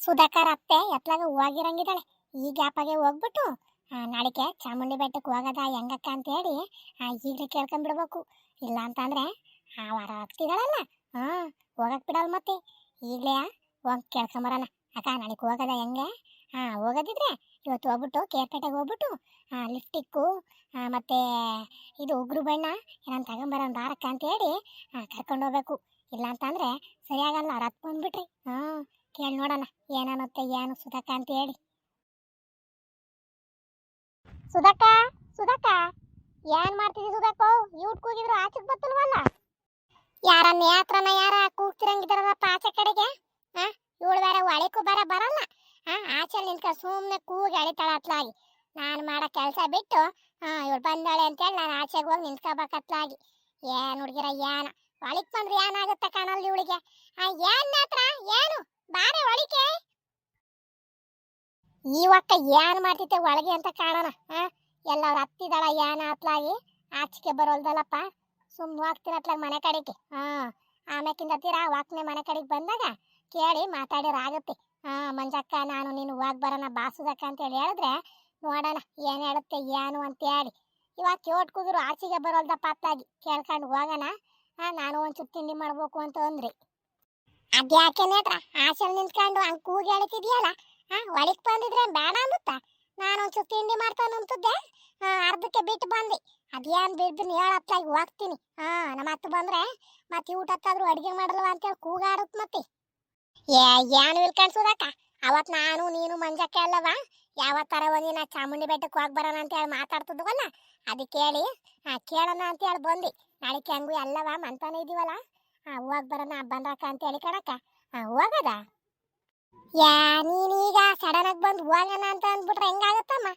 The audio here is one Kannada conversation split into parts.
ಸುಧಾಕರ್ ಅತ್ತೆ ಎತ್ಲಾಗ ಹೋಗಿರಂಗಿದ್ದಾಳೆ. ಈ ಗ್ಯಾಪಾಗೆ ಹೋಗ್ಬಿಟ್ಟು ನಾಳೆಗೆ ಚಾಮುಂಡಿ ಬೆಟ್ಟಕ್ಕೆ ಹೋಗದ ಹೆಂಗಕ್ಕ ಅಂತ ಹೇಳಿ ಈಗಲೇ ಕೇಳ್ಕೊಂಡ್ಬಿಡ್ಬೇಕು. ಇಲ್ಲ ಅಂತಂದ್ರೆ ಆ ವಾರ ಆಗ್ತಿದ್ದಾಳಲ್ಲ ಹೋಗಕ್ ಬಿಡಲ್ ಮತ್ತೆ. ಈಗಲೇ ಹೋಗಿ ಕೇಳ್ಕೊಂಬರೋಣ. ಅಕ್ಕ ನಾಳೆಗೆ ಹೋಗದ ಹೆಂಗೆ? ಹೋಗೋದಿದ್ರೆ ಇವತ್ತು ಹೋಗ್ಬಿಟ್ಟು ಕೇರ್ಪೇಟೆಗೆ ಹೋಗ್ಬಿಟ್ಟು ಲಿಫ್ಟಿಕ್ಕು ಮತ್ತೆ ಇದು ಉಗುರು ಬಣ್ಣ ಏನಂತ ತಗೊಂಬರೋಣ ಬಾರಕ್ಕ ಅಂತ ಹೇಳಿ ಕರ್ಕೊಂಡು ಹೋಗ್ಬೇಕು. ಇಲ್ಲ ಅಂತಂದ್ರೆ ಸರಿಯಾಗಲ್ಲ. ರತ್ ಬಂದ್ಬಿಟ್ರಿ ಕೇಳಿ ನೋಡೋಣ ಏನನ್ನುತ್ತೆ ಏನು ಸುಧಾಕ ಅಂತ ಹೇಳಿ. ಸುಧಾಕ ಸುಧಾಕ ಏನ್ ಮಾಡ್ತಿದ್ದಿ ಸುಧಾಕೋ? ಇವ್ಟ್ ಕೂಗಿದ್ರು ಆಚೆಗೆ ಬತ್ತಲ್ವಲ್ಲ. ಯಾರ ನೇತ್ರನ ಯಾರ ಕೂಗ್ತಿರಂಗಿದಾರಪ್ಪ ಆಚೆ ಕಡೆಗೆ. ಇವಳು ಬೇರೆ ಒಳಕ್ಕೂ ಬರಲ್ಲ. ಆಚೆ ನಿಂತ್ಕೊಂಡು ಸುಮ್ಮನೆ ಕೂಗಿ ಅಳಿತಾಳ ಅತ್ಲಾಗಿ. ನಾನು ಮಾಡೋ ಕೆಲಸ ಬಿಟ್ಟು ಇವಳು ಬಂದಾಳೆ ಅಂತೇಳಿ ನಾನು ಆಚೆಗೆ ಹೋಗಿ ನಿಂತ್ಕೋಬೇಕತ್ಲಾಗಿ. ಏನ್ ಹುಡುಗಿರ ಏನ ಒಳಕ್ ಬಂದ್ರೆ ಏನಾಗುತ್ತೆ ಕಾಣಲ್ಲ ಇವಳಿಗೆ. ಏನ್ ನೇತ್ರ ಏನು ಬಾರೆ ಒಳಿಕೆ. ಇವಕ್ಕ ಏನ್ ಮಾಡ್ತಿದ್ದೆ ಒಳಗೆ ಅಂತ ಕಾಣೋಣ. ಎಲ್ಲವ್ರು ಹತ್ತಿದಾಳ ಏನ ಅತ್ಲಾಗಿ ಆಚೆಗೆ ಬರೋಲ್ದಲ್ಲಪ್ಪ. ಸುಮ್ಮನೆ ಹೋಗ್ತೀನಿ ಅತ್ಲಾಗ ಮನೆ ಕಡೆಗೆ. ಆಮ್ಯಾಕಿಂದ ತೀರಾ ವಾಕ್ನೆ ಮನೆ ಕಡೆಗೆ ಬಂದಾಗ ಕೇಳಿ ಮಾತಾಡಿರಾಗುತ್ತೆ. ಮಂಜಕ್ಕ ನಾನು ನೀನು ಹೋಗಿ ಬರೋಣ ಬಾಸುದಕ್ಕ ಅಂತೇಳಿ ಹೇಳಿದ್ರೆ ನೋಡೋಣ ಏನು ಹೇಳುತ್ತೆ ಏನು ಅಂತ ಹೇಳಿ. ಇವಾಗ ಕೇಟ್ ಕೂಗಿರು ಆಚೆಗೆ ಬರೋಲ್ದಪ್ಪ ಅತ್ಲಾಗಿ ಕೇಳ್ಕೊಂಡು ಹೋಗೋಣ. ನಾನು ಒಂಚೂರು ತಿಂಡಿ ಮಾಡ್ಬೇಕು ಅಂತ ಅಂದ್ರಿ. ಅದ್ಯಾಕೆ ನೇತ್ರ ಆಚೆಲ್ ನಿಂತ್ಕೊಂಡು ಹಂಗೆ ಕೂಗಿ ಹೇಳ್ತಿದ್ಯಲ್ಲ. ಒಳಕ್ ಬಂದಿದ್ರೆ ಬೇಡ ಅನ್ನುತ್ತಾ. ನಾನು ಒಂಚೂರು ತಿಂಡಿ ಮಾಡ್ತಾನು ಅಂತಿದ್ದೆ. ಅರ್ಧಕ್ಕೆ ಬಿಟ್ಟು ಬಂದ್ವಿ. ಅದೇನು ಬಿಡ್ದು ಹೇಳತ್ಲಾಗಿ ಹೋಗ್ತೀನಿ. ನಮ್ಮ ಅತ್ತ ಬಂದ್ರೆ ಮತ್ತೆ ಊಟ ಹತ್ತಾದ್ರು ಅಡುಗೆ ಮಾಡಲ್ವ ಅಂತೇಳಿ ಕೂಗಾಡುತ್ತೆ ಮತ್ತೆ. ಏನು ಇಲ್ಕಣ್ಸೋದಕ್ಕ ಅವತ್ತು ನಾನು ನೀನು ಮಂಜಕ್ಕೆ ಅಲ್ಲವ ಯಾವತ್ತರ ಒಂದಿನ ಚಾಮುಂಡಿ ಬೆಟ್ಟಕ್ಕೆ ಹೋಗಿ ಬರೋಣ ಅಂತ ಹೇಳಿ ಮಾತಾಡ್ತಿದ್ವಲ್ಲ. ಅದಕ್ಕೆ ಹೇಳಿ ಕೇಳೋಣ ಅಂತ ಹೇಳಿ ಬಂದು. ನಾಳೆಗೆ ಹೆಂಗು ಎಲ್ಲವ ಮಂತಾನೆ ಇದೀವಲ್ಲ ಹೋಗಿ ಬರೋಣ ಬಂದ್ರಕ್ಕ ಅಂತ ಹೇಳಿ ಕಣಕ್ಕ. ಹೋಗದ ನೀನೀಗ ಸಡನ್ ಆಗಿ ಬಂದು ಹೋಗೋಣ ಅಂತ ಅಂದ್ಬಿಟ್ರೆ ಹೆಂಗಾಗತ್ತಮ್ಮ?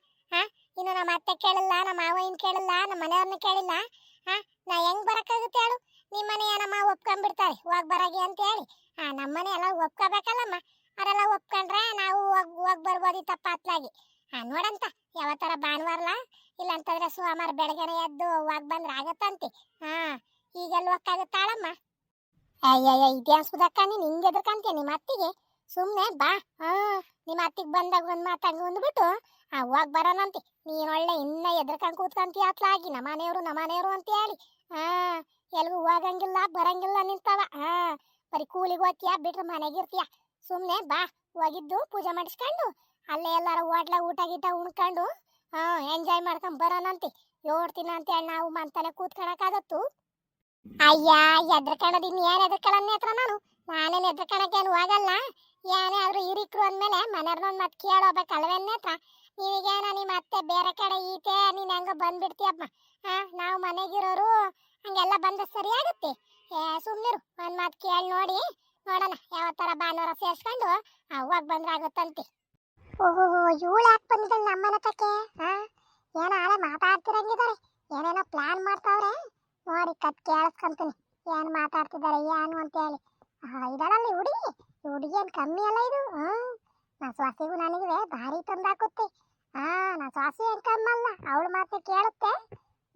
ಇನ್ನು ನಮ್ಮ ಅತ್ತೆ ಕೇಳಿಲ್ಲ, ನಮ್ಮ ಮಾವಯ್ಯನ ಕೇಳಿಲ್ಲ, ನಮ್ಮ ಮನೆಯವ್ರನ್ನ ಕೇಳಿಲ್ಲ. ನಾ ಹೆಂಗ್ ಬರಕ್ಕಾಗುತ್ತೆ ಹೇಳು? ನಿಮ್ಮ ಮನೆ ಏನಮ್ಮ ಒಪ್ಕೊಂಡ್ಬಿಡ್ತಾರೆ ಹೋಗಿ ಬರಾಗಿ ಅಂತ ಹೇಳಿ. ನಮ್ಮನೆ ಎಲ್ಲ ಒಪ್ಕೋಬೇಕಲ್ಲಮ್ಮ. ಅವರೆಲ್ಲ ಒಪ್ಕೊಂಡ್ರೆ ನಾವು ಹೋಗಿ ಬರ್ಬೋದಿತ್ತಪ್ಪ ಅತ್ಲಾಗಿ. ನೋಡಂತ ಯಾವತ್ತರ ಭಾನುವಾರಲ್ಲ ಇಲ್ಲಂತಂದ್ರೆ ಸೋಮವಾರ ಬೆಳಗ್ಗೆನೆ ಎದ್ದು ಹೋಗಿ ಬಂದ್ರೆ ಆಗತ್ತಂತೆ. ಈಗೆಲ್ಲ ಹೋಗಕ್ಕಾಗತ್ತಾಳಮ್ಮ? ಅಯ್ಯಯ್ಯ ಇದ್ಯಾನ್ ಸುಧಾಕ ನೀನು ಹಿಂಗೆ ಎದ್ರಕಂತೀಯ ನಿಮ್ಮ ಅತ್ತಿಗೆ? ಸುಮ್ಮನೆ ಬಾ. ನಿಮ್ಮ ಅತ್ತಿಗೆ ಬಂದಾಗ ಒಂದು ಮಾತಂಗ ಅಂದ್ಬಿಟ್ಟು ಹೋಗಿ ಬರೋಣಂತೆ. ನೀನು ಒಳ್ಳೆ ಇನ್ನ ಎದ್ರಕಂಡು ಕೂತ್ಕಂತೀಯ ಅತ್ಲಾಗಿ ನಮ್ಮನೆಯವರು ಅಂತ ಹೇಳಿ. ಎಲ್ಗೂ ಹೋಗಂಗಿಲ್ಲ ಬರಂಗಿಲ್ಲ ನಿಂತವ. ಬರೀ ಕೂಲಿಗೆ ಹೋಗ್ತೀಯ ಬಿಟ್ರೆ ಮನೆಗಿರ್ತೀಯ. ಸುಮ್ಮನೆ ಬಾ ಹೋಗಿದ್ದು ಪೂಜೆ ಮಾಡಿಸ್ಕೊಂಡು ಅಲ್ಲೇ ಎಲ್ಲಾರ ಹೋಟ್ಲ ಊಟ ಗೀಟ ಉಣ್ಕೊಂಡು ಎಂಜಾಯ್ ಮಾಡ್ಕೊಂಡು ಬರೋಣಂತೆ. ಯೋಡ್ತೀನ ಅಂತೇಳಿ ನಾವು ಮಂತಾನೆ ಕೂತ್ಕೊಳಕ್ಕಾಗತ್ತು? ಅಯ್ಯ ಎದ್ರಕಣದ್ ಏನು ಎದ್ರಕಳನ್ನೇ ಹತ್ರ ನಾನೇನು ಎದ್ರಕಣಕ್ಕೇನು ಹೋಗಲ್ಲ. ಏನೇ ಆದ್ರೂ ಹಿರಿಕ್ರು ಅಂದ್ಮೇಲೆ ಮನೆಯವ್ರನ್ನೊಂದು ಮತ್ತೆ ಕೇಳೋಬೇಕಲ್ವೇನೇ ಹತ್ರ. ನೀವೀಗೇನ ನಿಮ್ಮ ಅತ್ತೆ ಬೇರೆ ಕಡೆ ಈತೆ ನೀನು ಹೆಂಗ ಬಂದ್ಬಿಡ್ತೀಯಪ್ಪ. ನಾವು ಮನೆಗಿರೋರು ಹಂಗೆಲ್ಲ ಬಂದ್ರೆ ಸರಿಯಾಗುತ್ತೆ. ಸುಮ್ಮನಿರು ಒಂದು ಮಾತು ಕೇಳಿ ನೋಡೋಣ ಯಾವತ್ತರ ಭಾನುವಾರ ಸೇರಿಸ್ಕೊಂಡು ಹೋಗಿ ಬಂದ್ರೆ ಆಗುತ್ತಂತೆ. ಓಹೋ ಇವಳು ಯಾಕೆ ಬಂದಿದ್ದಾಳೆ ನಮ್ಮನೆ ತಕ್ಕೆ? ಏನೋ ಆಳೆ ಮಾತಾಡ್ತಿರಂಗಿದ್ದಾರೆ. ಏನೇನೋ ಪ್ಲಾನ್ ಮಾಡ್ತಾವ್ರೆ ನೋಡಿ. ಕತ್ ಕೇಳಿಸ್ಕೊಂತೀನಿ ಏನು ಮಾತಾಡ್ತಿದ್ದಾರೆ ಏನು ಅಂತ ಹೇಳಿ. ಇದಳಲ್ಲಿ ಹುಡುಗಿ ಏನು ಕಮ್ಮಿ ಅಲ್ಲ ಇದು. ನಾ ಸ್ವಾಸಿಗೂ ನನಗೆ ಭಾರಿ ತಂದಾಕುತ್ತೆ. ನಾ ಸ್ವಾಸಿ ಏನು ಕಮ್ಮಲ್ಲ. ಅವಳು ಮಾತೆ ಕೇಳುತ್ತೆ.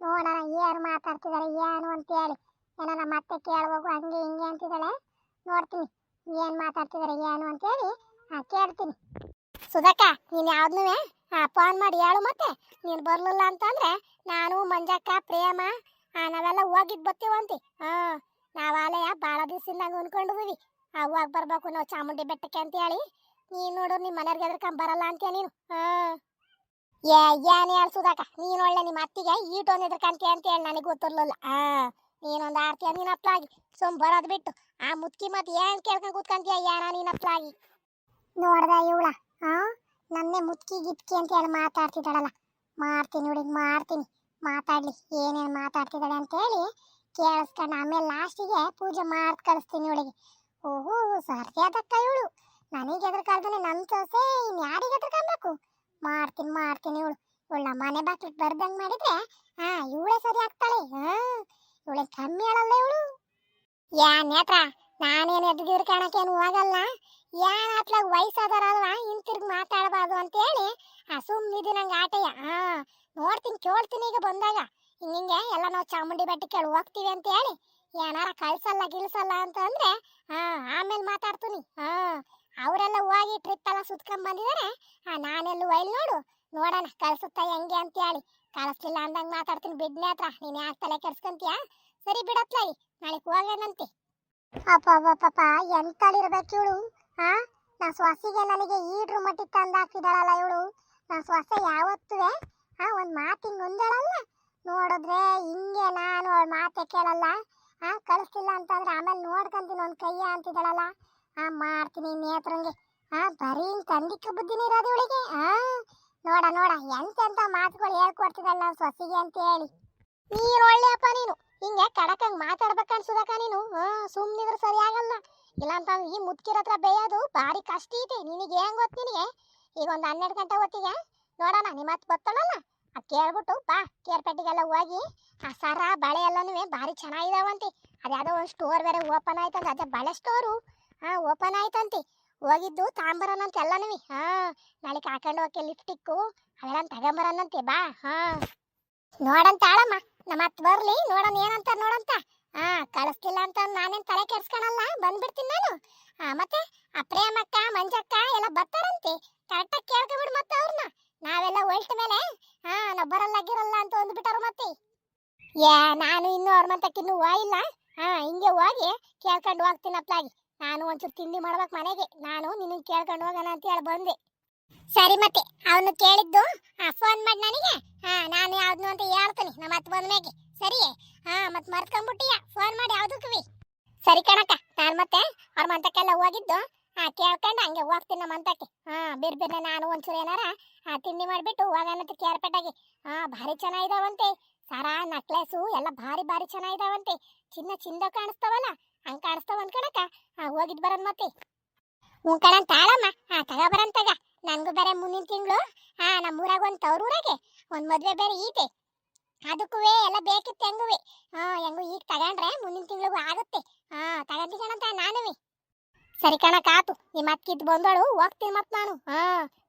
ನೋಡೋಣ ಏನು ಮಾತಾಡ್ತಿದ್ದಾರೆ ಏನು ಅಂತ ಹೇಳಿ. ಏನೋ ನಮ್ಮ ಅತ್ತೆ ಕೇಳ್ಬೇಕು ಹಂಗೆ ಹಿಂಗೆ ಅಂತಿದ್ದಾಳೆ. ನೋಡ್ತೀನಿ ಏನು ಮಾತಾಡ್ತಿದ್ದಾರೆ ಏನು ಅಂತೇಳಿ ಕೇಳ್ತೀನಿ. ಸುಧಾಕ ನೀನು ಯಾವ್ದನ್ನೂ ಫೋನ್ ಮಾಡಿ ಹೇಳು. ಮತ್ತೆ ನೀನು ಬರಲಿಲ್ಲ ಅಂತಂದ್ರೆ ನಾನು ಮಂಜಕ್ಕ ಪ್ರೇಮ ನಾವೆಲ್ಲ ಹೋಗಿದ್ದು ಬರ್ತೀವಂತೆ. ನಾವಾಲಯ ಭಾಳ ದಿವಸದಿಂದ ಅನ್ಕೊಂಡಿದ್ದೀವಿ ಹೋಗಿ ಬರ್ಬೇಕು ನಾವು ಚಾಮುಂಡಿ ಬೆಟ್ಟಕ್ಕೆ ಅಂತ ಹೇಳಿ. ನೀನು ನೋಡು ನಿಮ್ಮ ಮನೆಯವ್ರಿಗೆ ಎದ್ರಕೊಂಡ್ ಬರಲ್ಲ ಅಂತೀಯ ನೀನು. ಏನು ಹೇಳಿ ಸುಧಾಕ ನೀನು ಒಳ್ಳೆ ನಿಮ್ಮ ಅತ್ತಿಗೆ ಈಟೊಂದು ಎದ್ರಕಂತೀಯ ಅಂತ ಹೇಳಿ ನನಗೆ ಗೊತ್ತಿರ್ಲಿಲ್ಲ. ನೀನೊಂದು ಆಡ್ತೀಯ ನೀನು ಅಪ್ಲಾಗಿ ಬರೋದು ಬಿಟ್ಟು ಮುತ್ಕಿ ಮತ್ತೆ ಏನು ಕೇಳ್ಕೊಂಡು ಕೂತ್ಕೊಂತೀಯ ಏನ ನೀನು ಅಪ್ಲಾಗಿ. ನೋಡ್ದ ಇವಳ ನನ್ನೇ ಮುತ್ಕಿ ಗಿತ್ಕಿ ಅಂತ ಹೇಳಿ ಮಾತಾಡ್ತಿದ್ದಾಳಲ್ಲ. ಮಾಡ್ತೀನಿ ಹುಡುಗಿ ಮಾಡ್ತೀನಿ ಮಾತಾಡ್ಲಿ ಏನೇನು ಮಾತಾಡ್ತಿದ್ದಾಳೆ ಅಂತ ಹೇಳಿ ಕೇಳಿಸ್ಕೊಂಡು ಆಮೇಲೆ ಲಾಸ್ಟಿಗೆ ಪೂಜೆ ಮಾಡಿ ಕಳಿಸ್ತೀನಿ ಇವಳಿಗೆ. ಓಹೋ ಸರ್ತಿ ಅದಕ್ಕ ಇವಳು ನನಗೆ ಎದ್ರಕಾಲ್ದಾನೆ ನನ್ನ ಸೊಸೆ ಇನ್ನು ಯಾರಿಗೆ ಎದ್ರಕೊಬೇಕು? ಮಾಡ್ತೀನಿ ಇವಳು ನಮ್ಮ ಮನೆ ಬಾಕ್ಲಿಗೆ ಬರ್ದಂಗೆ ಮಾಡಿದ್ರೆ ಇವಳೇ ಸರಿ ಆಗ್ತಾಳೆ. ಇವಳೆ ಕಮ್ಮಿ ಹೇಳಲ್ಲ ಇವಳು. ನೇತ್ರ ನಾನೇನು ಎದ್ದಿದ್ರು ಕಾಣಕ್ಕೇನು ಹೋಗಲ್ಲ. ಏನು ಅತ್ಲಾಗ ವಯಸ್ಸಾದರಲ್ವ ಹಿಂತಿರ್ಗಿ ಮಾತಾಡಬಾರ್ದು ಅಂತ ಹೇಳಿ ಸುಮ್ಮನಿದ್ದು ನಂಗೆ ಆಟಯ್ಯ. ನೋಡ್ತೀನಿ ಕೇಳ್ತೀನಿ ಈಗ ಬಂದಾಗ ಹಿಂಗೆ ಎಲ್ಲ ನಾವು ಚಾಮುಂಡಿ ಬೆಟ್ಟಕ್ಕೆ ಹೋಗ್ತೀವಿ ಅಂತ ಹೇಳಿ ಏನಾರ ಕಳ್ಸಲ್ಲ ಗಿಲ್ಸಲ್ಲ ಅಂತ ಅಂದ್ರೆ ಆಮೇಲೆ ಮಾತಾಡ್ತೀನಿ. ಅವರೆಲ್ಲ ಹೋಗಿ ಟ್ರಿಪ್ ಎಲ್ಲ ಸುತ್ಕೊಂಡ್ ಬಂದಿದ್ದಾರೆ. ನಾನೆಲ್ಲೂ ಒಯ್ಲ್ ನೋಡು, ನೋಡೋಣ ಕಳ್ಸುತ್ತಾ ಹೆಂಗೆ ಅಂತ ಹೇಳಿ. ಕಳಿಸ್ಲಿಲ್ಲ ಅಂದಂಗೆ ಮಾತಾಡ್ತೀನಿ ಬಿಡ್ನೆ ಹತ್ರ. ನೀನು ಯಾಕೆ ತಲೆ ಕೆಡ್ಸ್ಕೊಂತೀಯ? ಸರಿ ಬಿಡತ್ಲಾಗಿ, ನಾಳೆ ಹೋಗೋಣಂತೆ. ಅಪ್ಪ ಎಂತಳಿರ್ಬೇಕು ಇವಳು. ನಾ ಸೊಸೆಗೆ ನನಗೆ ಈಡ್ರು ಮಟ್ಟಿ ತಂದು ಹಾಕಿದಾಳಲ್ಲ ಇವಳು. ನಾ ಸೊಸೆ ಯಾವತ್ತುವೆ ಒಂದು ಮಾತಿಗೆ ನೊಂದಳಲ್ಲ. ನೋಡಿದ್ರೆ ಹಿಂಗೆ ನಾನು ಅವಳ ಮಾತೆ ಕೇಳಲ್ಲ. ಕಳಿಸ್ಲಿಲ್ಲ ಅಂತಂದ್ರೆ ಆಮೇಲೆ ನೋಡ್ಕೊಂತೀನಿ ಒಂದು ಕೈಯ ಅಂತಿದ್ದಾಳಲ್ಲ. ಮಾಡ್ತೀನಿ ನೇತ್ರಂಗೆ. ಬರೀ ತಂದಿಕ್ಕ ಬುದ್ಧಿನೇ ಇರೋದು ಇವಳಿಗೆ. ನೋಡ ಎಂತೆಂತ ಮಾತುಗಳು ಹೇಳ್ಕೊಡ್ತಿದ್ದಾಳೆ ನಾನು ಸೊಸೆಗೆ ಅಂತ ಹೇಳಿ. ನೀನು ಒಳ್ಳೆಯಪ್ಪ ನೀನು. ಹಿಂಗೆ ಕಡಕಂಗೆ ಮಾತಾಡ್ಬೇಕು ಅನ್ಸುದಕ್ಕ ನೀನು. ಸುಮ್ಮನಿದ್ರೆ ಸರಿ ಆಗಲ್ಲ. ಇಲ್ಲ ಅಂತಂದ್ರೆ ಈ ಮುದ್ಕಿರ ಹತ್ರ ಬೇಯೋದು ಭಾರಿ ಕಷ್ಟ ಇದೆ. ನಿನಗೆ ಹೆಂಗ್ ಗೊತ್ತು ನಿನಗೆ? ಈಗ ಒಂದು 12 ಗಂಟೆ ಹೊತ್ತಿಗೆ ನೋಡೋಣ ನಿಮ್ಮ ಮತ್ತೆ ಗೊತ್ತಳಲ್ಲ. ಕೇಳ್ಬಿಟ್ಟು ಬಾ, ಕೇರ್ಪೇಟೆಗೆಲ್ಲ ಹೋಗಿ ಆ ಸರ ಬಳೆ ಎಲ್ಲನೂ ಭಾರಿ ಚೆನ್ನಾಗಿದಾವಂತೆ. ಅದ್ಯಾವುದೋ ಒಂದು ಸ್ಟೋರ್ ಬೇರೆ ಓಪನ್ ಆಯ್ತಂತೆ, ಅದೇ ಬಳೆ ಸ್ಟೋರು ಓಪನ್ ಆಯ್ತಂತೆ. ಹೋಗಿದ್ದು ತಾಂಬರೋಣಂತೆ ಎಲ್ಲನೂ. ನಾಳೆ ಹಾಕೊಂಡು ಹೋಗಕ್ಕೆ ಲಿಪ್ಸ್ಟಿಕ್ಕು ಅವೆಲ್ಲ ತಗೊಂಬರೋಣಂತೆ. ಬಾ ನೋಡಂತ ಆಳಮ್ಮ, ನಮ್ಮ ಅತ್ತ ಬರ್ಲಿ, ನೋಡೋಣ ಏನಂತ ನೋಡಂತ. ಕಳಿಸ್ತಿಲ್ಲ ಅಂತ ನಾನೇನು ತಲೆ ಕೆಡ್ಸ್ಕೊಳಲ್ಲ, ಬಂದ್ಬಿಡ್ತೀನಿ ನಾನು. ಮತ್ತೆ ಆ ಪ್ರೇಮಕ್ಕ ಮಂಜಕ್ಕ ಎಲ್ಲ ಬರ್ತಾರಂತೆ. ಕರೆಕ್ಟಾಗಿ ಕೇಳ್ಕೊಬಿಡು ಮತ್ತೆ ಅವ್ರನ್ನ. ನಾವೆಲ್ಲ ಹೊಲ್ಟ ಮೇಲೆ ನಾವು ಬರಲ್ಲ ಗಿರಲ್ಲ ಅಂತ ಅಂದ್ಬಿಟ್ಟಾರು ಮತ್ತೆ. ನಾನು ಇನ್ನೂ ಅವ್ರ ಮಂತಕ್ಕೆ ಇನ್ನೂ ಹೋಗಿಲ್ಲ. ಹಿಂಗೆ ಹೋಗಿ ಕೇಳ್ಕೊಂಡು ಹೋಗ್ತೀನಿ ಅಪ್ಲಾಗಿ. ನಾನು ಒಂಚೂರು ತಿಂಡಿ ಮಾಡ್ಬೇಕು ಮನೆಗೆ. ನಾನು ನಿನ್ನ ಕೇಳ್ಕೊಂಡು ಹೋಗೋಣ ಅಂತ ಹೇಳಿ ಬಂದೆ. ಸರಿ ಮತ್ತೆ ಅವನು ಕೇಳಿದ್ದು ಫೋನ್ ಮಾಡಿ ನನಗೆ. ನಾನು ಯಾವ್ದು ಅಂತ ಹೇಳ್ತೀನಿ ನಮ್ಮ ಅತ್ತ ಬಂದ ಮೇಲೆ. ಸರಿ ಮತ್ತೆ ಮರ್ತ್ಕೊಂಡ್ಬಿಟ್ಟಿಯ ಫೋನ್ ಮಾಡಿ ಯಾವ್ದಕ್ಕೂ. ಸರಿ ಕಣಕ್ಕ, ನಾನು ಮತ್ತೆ ಅವ್ರ ಮಂತಕ್ಕೆಲ್ಲ ಹೋಗಿದ್ದು ಕೇಳ್ಕೊಂಡು ಹಂಗೆ ಹೋಗ್ತೀನಿ ನಮ್ಮ ಮಂತಕ್ಕೆ. ಬೇರೆ ನಾನು ಒಂಚೂರು ಏನಾರ ತಿಂಡಿ ಮಾಡಿಬಿಟ್ಟು ಹೋಗೋಣಂತೆ ಕೇರ್ಪೇಟೆಗೆ. ಭಾರಿ ಚೆನ್ನಾಗಿದಾವಂತೆ ಸರ ನಕ್ಲೆಸು ಎಲ್ಲ ಭಾರಿ ಚೆನ್ನಾಗಿದಾವಂತೆ. ಚಿನ್ನ ಕಾಣಿಸ್ತಾವಲ್ಲ, ಹಂಗೆ ಕಾಣಿಸ್ತಾವ ಅಂದ್ಕಣಕ್ಕ. ಹೋಗಿದ್ ಬರೋಣ ಮತ್ತೆ. ಹ್ಞೂ ಕಣಂತ ಆಳಮ್ಮ, ತಗೋಬರಂತಗ. ನನಗೂ ಬೇರೆ ಮುಂದಿನ ತಿಂಗಳು ನಮ್ಮೂರಾಗ ಒಂದು ತವ್ರೂರಾಗೆ ಒಂದು ಮದುವೆ ಬೇರೆ ಈತೆ. ಅದಕ್ಕೂ ಎಲ್ಲ ಬೇಕಿತ್ತು ಹೆಂಗೂ ಈಗ ತಗೊಂಡ್ರೆ ಮುಂದಿನ ತಿಂಗಳಿಗೂ ಆಗುತ್ತೆ. ತಗೊಂತೀನಿ ಕಣಂತ ನಾನುವೆ. ಸರಿ ಕಣಕ್ಕ, ಆತು. ನಿಮ್ಮ ಅಕ್ಕಿದ್ದು ಬಂದೋಳು, ಹೋಗ್ತೀನಿ ಮತ್ತೆ ನಾನು.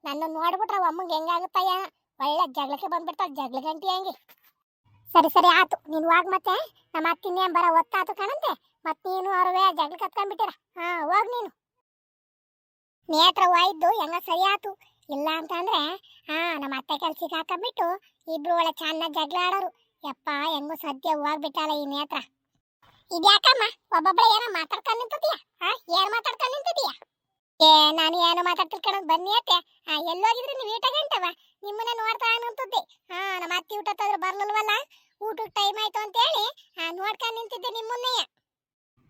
ನನ್ನ ನೋಡ್ಬಿಟ್ರೆ ಅಮ್ಮಂಗೆ ಹೆಂಗಾಗುತ್ತಯ್ಯ, ಒಳ್ಳೆ ಜಗಳಕ್ಕೆ ಬಂದ್ಬಿಡ್ತಾಳೆ, ಜಗಳ ಗಂಟಿ ಹಂಗೆ. ಸರಿ ಆತು, ನೀನು ಹೋಗ್ ಮತ್ತೆ. ನಮ್ಮ ಅತ್ತಿನೇ ಬರೋ ಒತ್ತಾತು ಕಣಂತೆ. ಮತ್ತೆ ನೀನು ಅವ್ರವೇ ಜಗಳ ಕತ್ಕೊಂಡ್ಬಿಟ್ಟಿರ. ಹೋಗ್ ನೀನು. ನೇತ್ರ ಹೋಯ್ದು ಹೆಂಗ ಸರಿ ಆತು. ಇಲ್ಲ ಅಂತಂದ್ರೆ ನಮ್ಮ ಅತ್ತೆ ಕೆಲ್ಸಕ್ಕೆ ಹಾಕೊಂಡ್ಬಿಟ್ಟು ಇಬ್ರು ಒಳ್ಳೆ ಚೆನ್ನಾಗಿ ಜಗಳ ಆಡೋರು. ಯಪ್ಪ ಹೆಂಗೋ ಸದ್ಯ ಹೋಗ್ಬಿಟ್ಟಾಳ ಈ ನೇತ್ರ. ಇದ್ಯಾಕಮ್ಮ ಒಬ್ಬೊಬ್ಬಳೆ ಏನೋ ಮಾತಾಡ್ಕೊಂಡು ನಿಂತಿದ್ಯಾ? ಏನ್ ಮಾತಾಡ್ಕೊಂಡು ನಿಂತಿದ್ಯಾ? ನಾನು ಏನೋ ಮಾತಾಡ್ತಿರ್ಕೊಂಡು ಬನ್ನಿ ಅತ್ತೆ. ಎಲ್ಲೋಗಿದ್ರಿ ನೀವು ಈಟ ಗಂಟವ? ನಿಮ್ಮನ್ನೇ ನೋಡ್ತಾ ನಿಂತಿದ್ದೆ. ನಮ್ಮ ಅತ್ತಿ ಊಟ ತಂದ್ರೆ ಬರ್ಲಿಲ್ವಲ್ಲ, ಊಟಕ್ಕೆ ಟೈಮ್ ಆಯ್ತು ಅಂತ ಹೇಳಿ ನೋಡ್ಕೊಂಡು ನಿಂತಿದ್ದೆ ನಿಮ್ಮನ್ನೇ.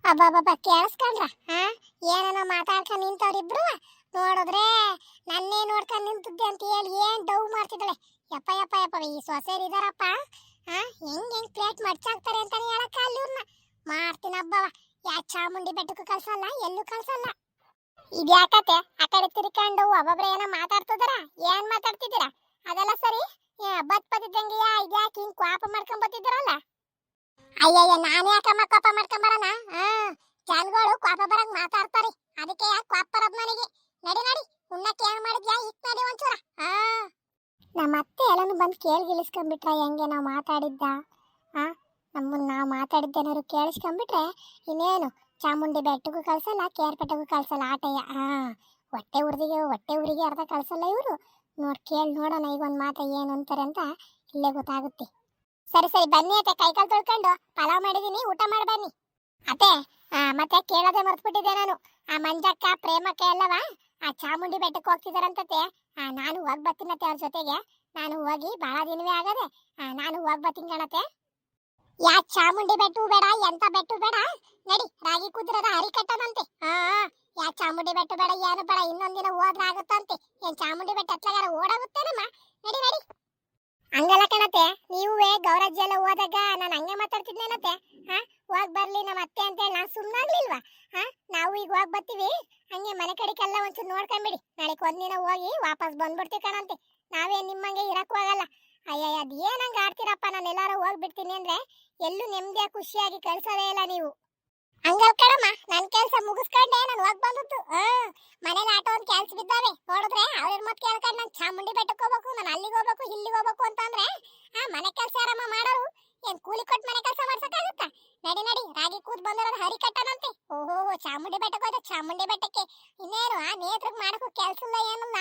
ಅಬ್ಬಬ್ಬ ಕೇಳಿಸ್ಕೊಂಡ್ರ? ಏನೇನೋ ಮಾತಾಡ್ಕೊಂಡು ನಿಂತವ್ರಿಬ್ರು. ನೋಡಿದ್ರೆ ನನ್ನೇ ನೋಡ್ಕೊಂಡು ನಿಂತಿದ್ದೆ ಅಂತ ಹೇಳಿ ಏನ್ ಡೌ ಮಾಡ್ತಿದ್ದಾಳೆ. ಯಪ್ಪ ಈ ಸೊಸೆಯರು ಇದಾರಪ್ಪ. ಹೆಂಗ್ ಪ್ಲೇಟ್ ಮಡ್ಚಾಕ್ತಾರೆ ಅಂತಾನೆ ಹೇಳಕ್ಕ ಅಲ್ಲಿ ಇವ್ರನ್ನ. ಮಾಡ್ತೀನಿ ಹಬ್ಬವ. ಚಾಮುಂಡಿ ಬೆಟ್ಟಕ್ಕೂ ಕಳ್ಸಲ್ಲ, ಎಲ್ಲೂ ಕಳ್ಸಲ್ಲ. ಇದ್ಯಾಕತೆ ಆ ಕಡೆ ತಿರ್ಕೊಂಡು ಒಬ್ಬೊಬ್ರೆ ಏನೋ ಮಾತಾಡ್ತಿದಾರ? ಏನ್ ಮಾತಾಡ್ತಿದ್ದೀರಾ? ಅದೆಲ್ಲ ಸರಿ. ಬತ್ತಿದ್ದಂಗೆ ಇದ್ಯಾಕೆ ಹಿಂಗ್ ಕೋಪ ಮಾಡ್ಕೊಂಡ್ ಬತ್ತಿದ್ದೀರಲ್ಲ? ಅಯ್ಯಯ್ಯ, ನಾನು ಯಾಕಮ್ಮ ಕೋಪ ಮಾಡ್ಕೊಂಬರಣ? ಜನಗಳು ಕೋಪ ಬರಂಗ್ ಮಾತಾಡ್ತಾರೆ, ಅದಕ್ಕೆ ಯಾಕೆ ಕೋಪ ಬರೋದು ನನಗೆ. ನಡಿ ಉಣ್ಣಕ್ಕೆ ಏನ್ ಮಾಡಿದ್ಯಾ? ಇಕ್ ನಡಿ ಒಂಚೂರ. ನಮ್ಮ ಅತ್ತೆ ಎಲ್ಲಾನು ಬಂದು ಕೇಳ್ಗಿಳಿಸ್ಕೊಂಡ್ಬಿಟ್ರೆ ಹೆಂಗೆ ನಾವು ಮಾತಾಡಿದ್ದ? ನಮ್ಮನ್ನ ನಾವು ಮಾತಾಡಿದ್ದೇನಾದ್ರು ಕೇಳಿಸ್ಕೊಂಡ್ಬಿಟ್ರೆ ಇನ್ನೇನು ಚಾಮುಂಡಿ ಬೆಟ್ಟಕ್ಕೂ ಕಳ್ಸಲ್ಲ, ಕೇರ್ಪೇಟೆಗೂ ಕಳ್ಸಲ್ಲ. ಆಟಯ್ಯ ಹೊಟ್ಟೆ ಊರಿಗೆ ಅರ್ಧ ಕಳ್ಸಲ್ಲ ಇವರು. ಕೇಳಿ ನೋಡೋಣ ಈಗ ಒಂದು ಮಾತು ಏನು ಅಂತಾರೆ ಅಂತ ಇಲ್ಲೇ ಗೊತ್ತಾಗುತ್ತೆ. ಸರಿ ಬನ್ನಿ ಅತ್ತೆ, ಕೈಕಾಲು ತೊಳ್ಕೊಂಡು ಪಲಾವ್ ಮಾಡಿದೀನಿ, ಊಟ ಮಾಡಿ ಬನ್ನಿ ಅತ್ತೆ. ಮತ್ತೆ ಕೇಳೋದೇ ಮರ್ತ್ಬಿಟ್ಟಿದ್ದೆ ನಾನು. ಮಂಜಕ್ಕ ಪ್ರೇಮಕ್ಕ ಎಲ್ಲವ ಚಾಮುಂಡಿ ಬೆಟ್ಟಕ್ಕೆ ಹೋಗ್ತಿದಾರಂತತೆ. ನಾನು ಹೋಗಿ ಬರ್ತೀನತ್ತೆ ಅವ್ರ ಜೊತೆಗೆ. ನಾನು ಹೋಗಿ ಬಹಳ ದಿನವೇ ಆಗದೆ. ನಾನು ಹೋಗಿ ಬರ್ತೀನಿ ಕಣತೆ. ಚಾಮುಂಡಿ ಬೆಟ್ಟು ಬೇಡ, ಎಂತ ಬೆಟ್ಟು ಬೇಡ, ನಡಿ ರಾಗಿ ಕುದ್ರದ ಹರಿ ಕಟ್ಟದಂತೆ. ಚಾಮುಂಡಿ ಬೆಟ್ಟು ಬೇಡ, ಏನು ಬೇಡ, ಇನ್ನೊಂದಿನ ಹೋದ್ರೆ ಆಗುತ್ತಂತೆ. ಏನ್ ಚಾಮುಂಡಿ ಬೆಟ್ಟ ಹತ್ಲಾಗಾರ ಓಡಾಗುತ್ತೇನಮ್ಮ? ನಡಿ. ಹಂಗಲ್ಲ ಕಣತೆ, ನೀವೇ ಗೌರಜ್ಜಿ ಎಲ್ಲ ಹೋದಾಗ ನಾನು ಹಂಗೆ ಮಾತಾಡ್ತಿದ್ನೇನತೆ. ಹೋಗ್ ಬರ್ಲಿ ನಮ್ಮ ಅತ್ತೆ ಅಂತೇಳಿ ನಾನು ಸುಮ್ಮನಾಗ್ಲಿಲ್ವಾ? ನಾವು ಈಗ ಹೋಗಿ ಬರ್ತೀವಿ, ಹಂಗೆ ಮನೆ ಕಡೆಗೆಲ್ಲ ಒಂಚೂರು ನೋಡ್ಕೊಂಬಿಡಿ. ನಾಳೆ ಒಂದಿನ ಹೋಗಿ ವಾಪಸ್ ಬಂದ್ಬಿಡ್ತೀವಿ ಕಣಂತೆ. ನಾವೇ ನಿಮ್ಮಂಗೆ ಇರಕ್ಕೂ ಆಗಲ್ಲ. ಅಯ್ಯಯ್ಯ, ಅದು ಏನಂಗೆ ಆಡ್ತೀರಪ್ಪ? ನಾನು ಎಲ್ಲಾರು ಹೋಗ್ಬಿಡ್ತೀನಿ ಅಂದ್ರೆ ಎಲ್ಲೂ ನೆಮ್ಮದಿಯಾಗಿ ಖುಷಿಯಾಗಿ ಕಳ್ಸೋದೇ ಇಲ್ಲ ನೀವು. ಹಂಗಲ್ ಕಣಮ್ಮ, ನನ್ನ ಕೆಲಸ ಮುಗಿಸ್ಕೊಂಡೆ ನಾನು ಹೋಗಿ ಬಂದದ್ದು. ಮನೇಲಿ ಆಟೋ ಒಂದು ಕೆಲ್ಸ ಬಿದ್ದಾವೆ. ನೋಡಿದ್ರೆ ಅವ್ರ ಮತ್ತೆ ಕೇಳ್ಕೊಂಡು ನಾನು ಚಾಮುಂಡಿ ಬೆಟ್ಟಕ್ಕೆ ಹೋಗ್ಬೇಕು, ನಾನು ಅಲ್ಲಿಗೆ ಹೋಗ್ಬೇಕು, ಇಲ್ಲಿಗೆ ಹೋಗ್ಬೇಕು ಅಂತಂದ್ರೆ ಮನೆ ಕೆಲಸ ಆರಾಮ ಮಾಡೋರು ಏನ್ ಕೂಲಿ ಕೊಟ್ಟು ಮನೆ ಕೆಲಸ ಮಾಡ್ಸಕ್ಕಾಗುತ್ತಾ? ನಡಿ ನಡಿ ರಾಗಿ ಕೂತ್ ಬಂದಿರೋದು ಹರಿ ಕಟ್ಟನಂತೆ. ಓಹೋ ಚಾಮುಂಡಿ ಬೆಟ್ಟಕ್ಕೆ ಹೋದ ಚಾಮುಂಡಿ ಬೆಟ್ಟಕ್ಕೆ ಇನ್ನೇನು ಆ ನೇತ್ರಕ್ಕೆ ಮಾಡಕ್ಕೂ ಕೆಲಸ ಇಲ್ಲ ಏನಿಲ್ಲ.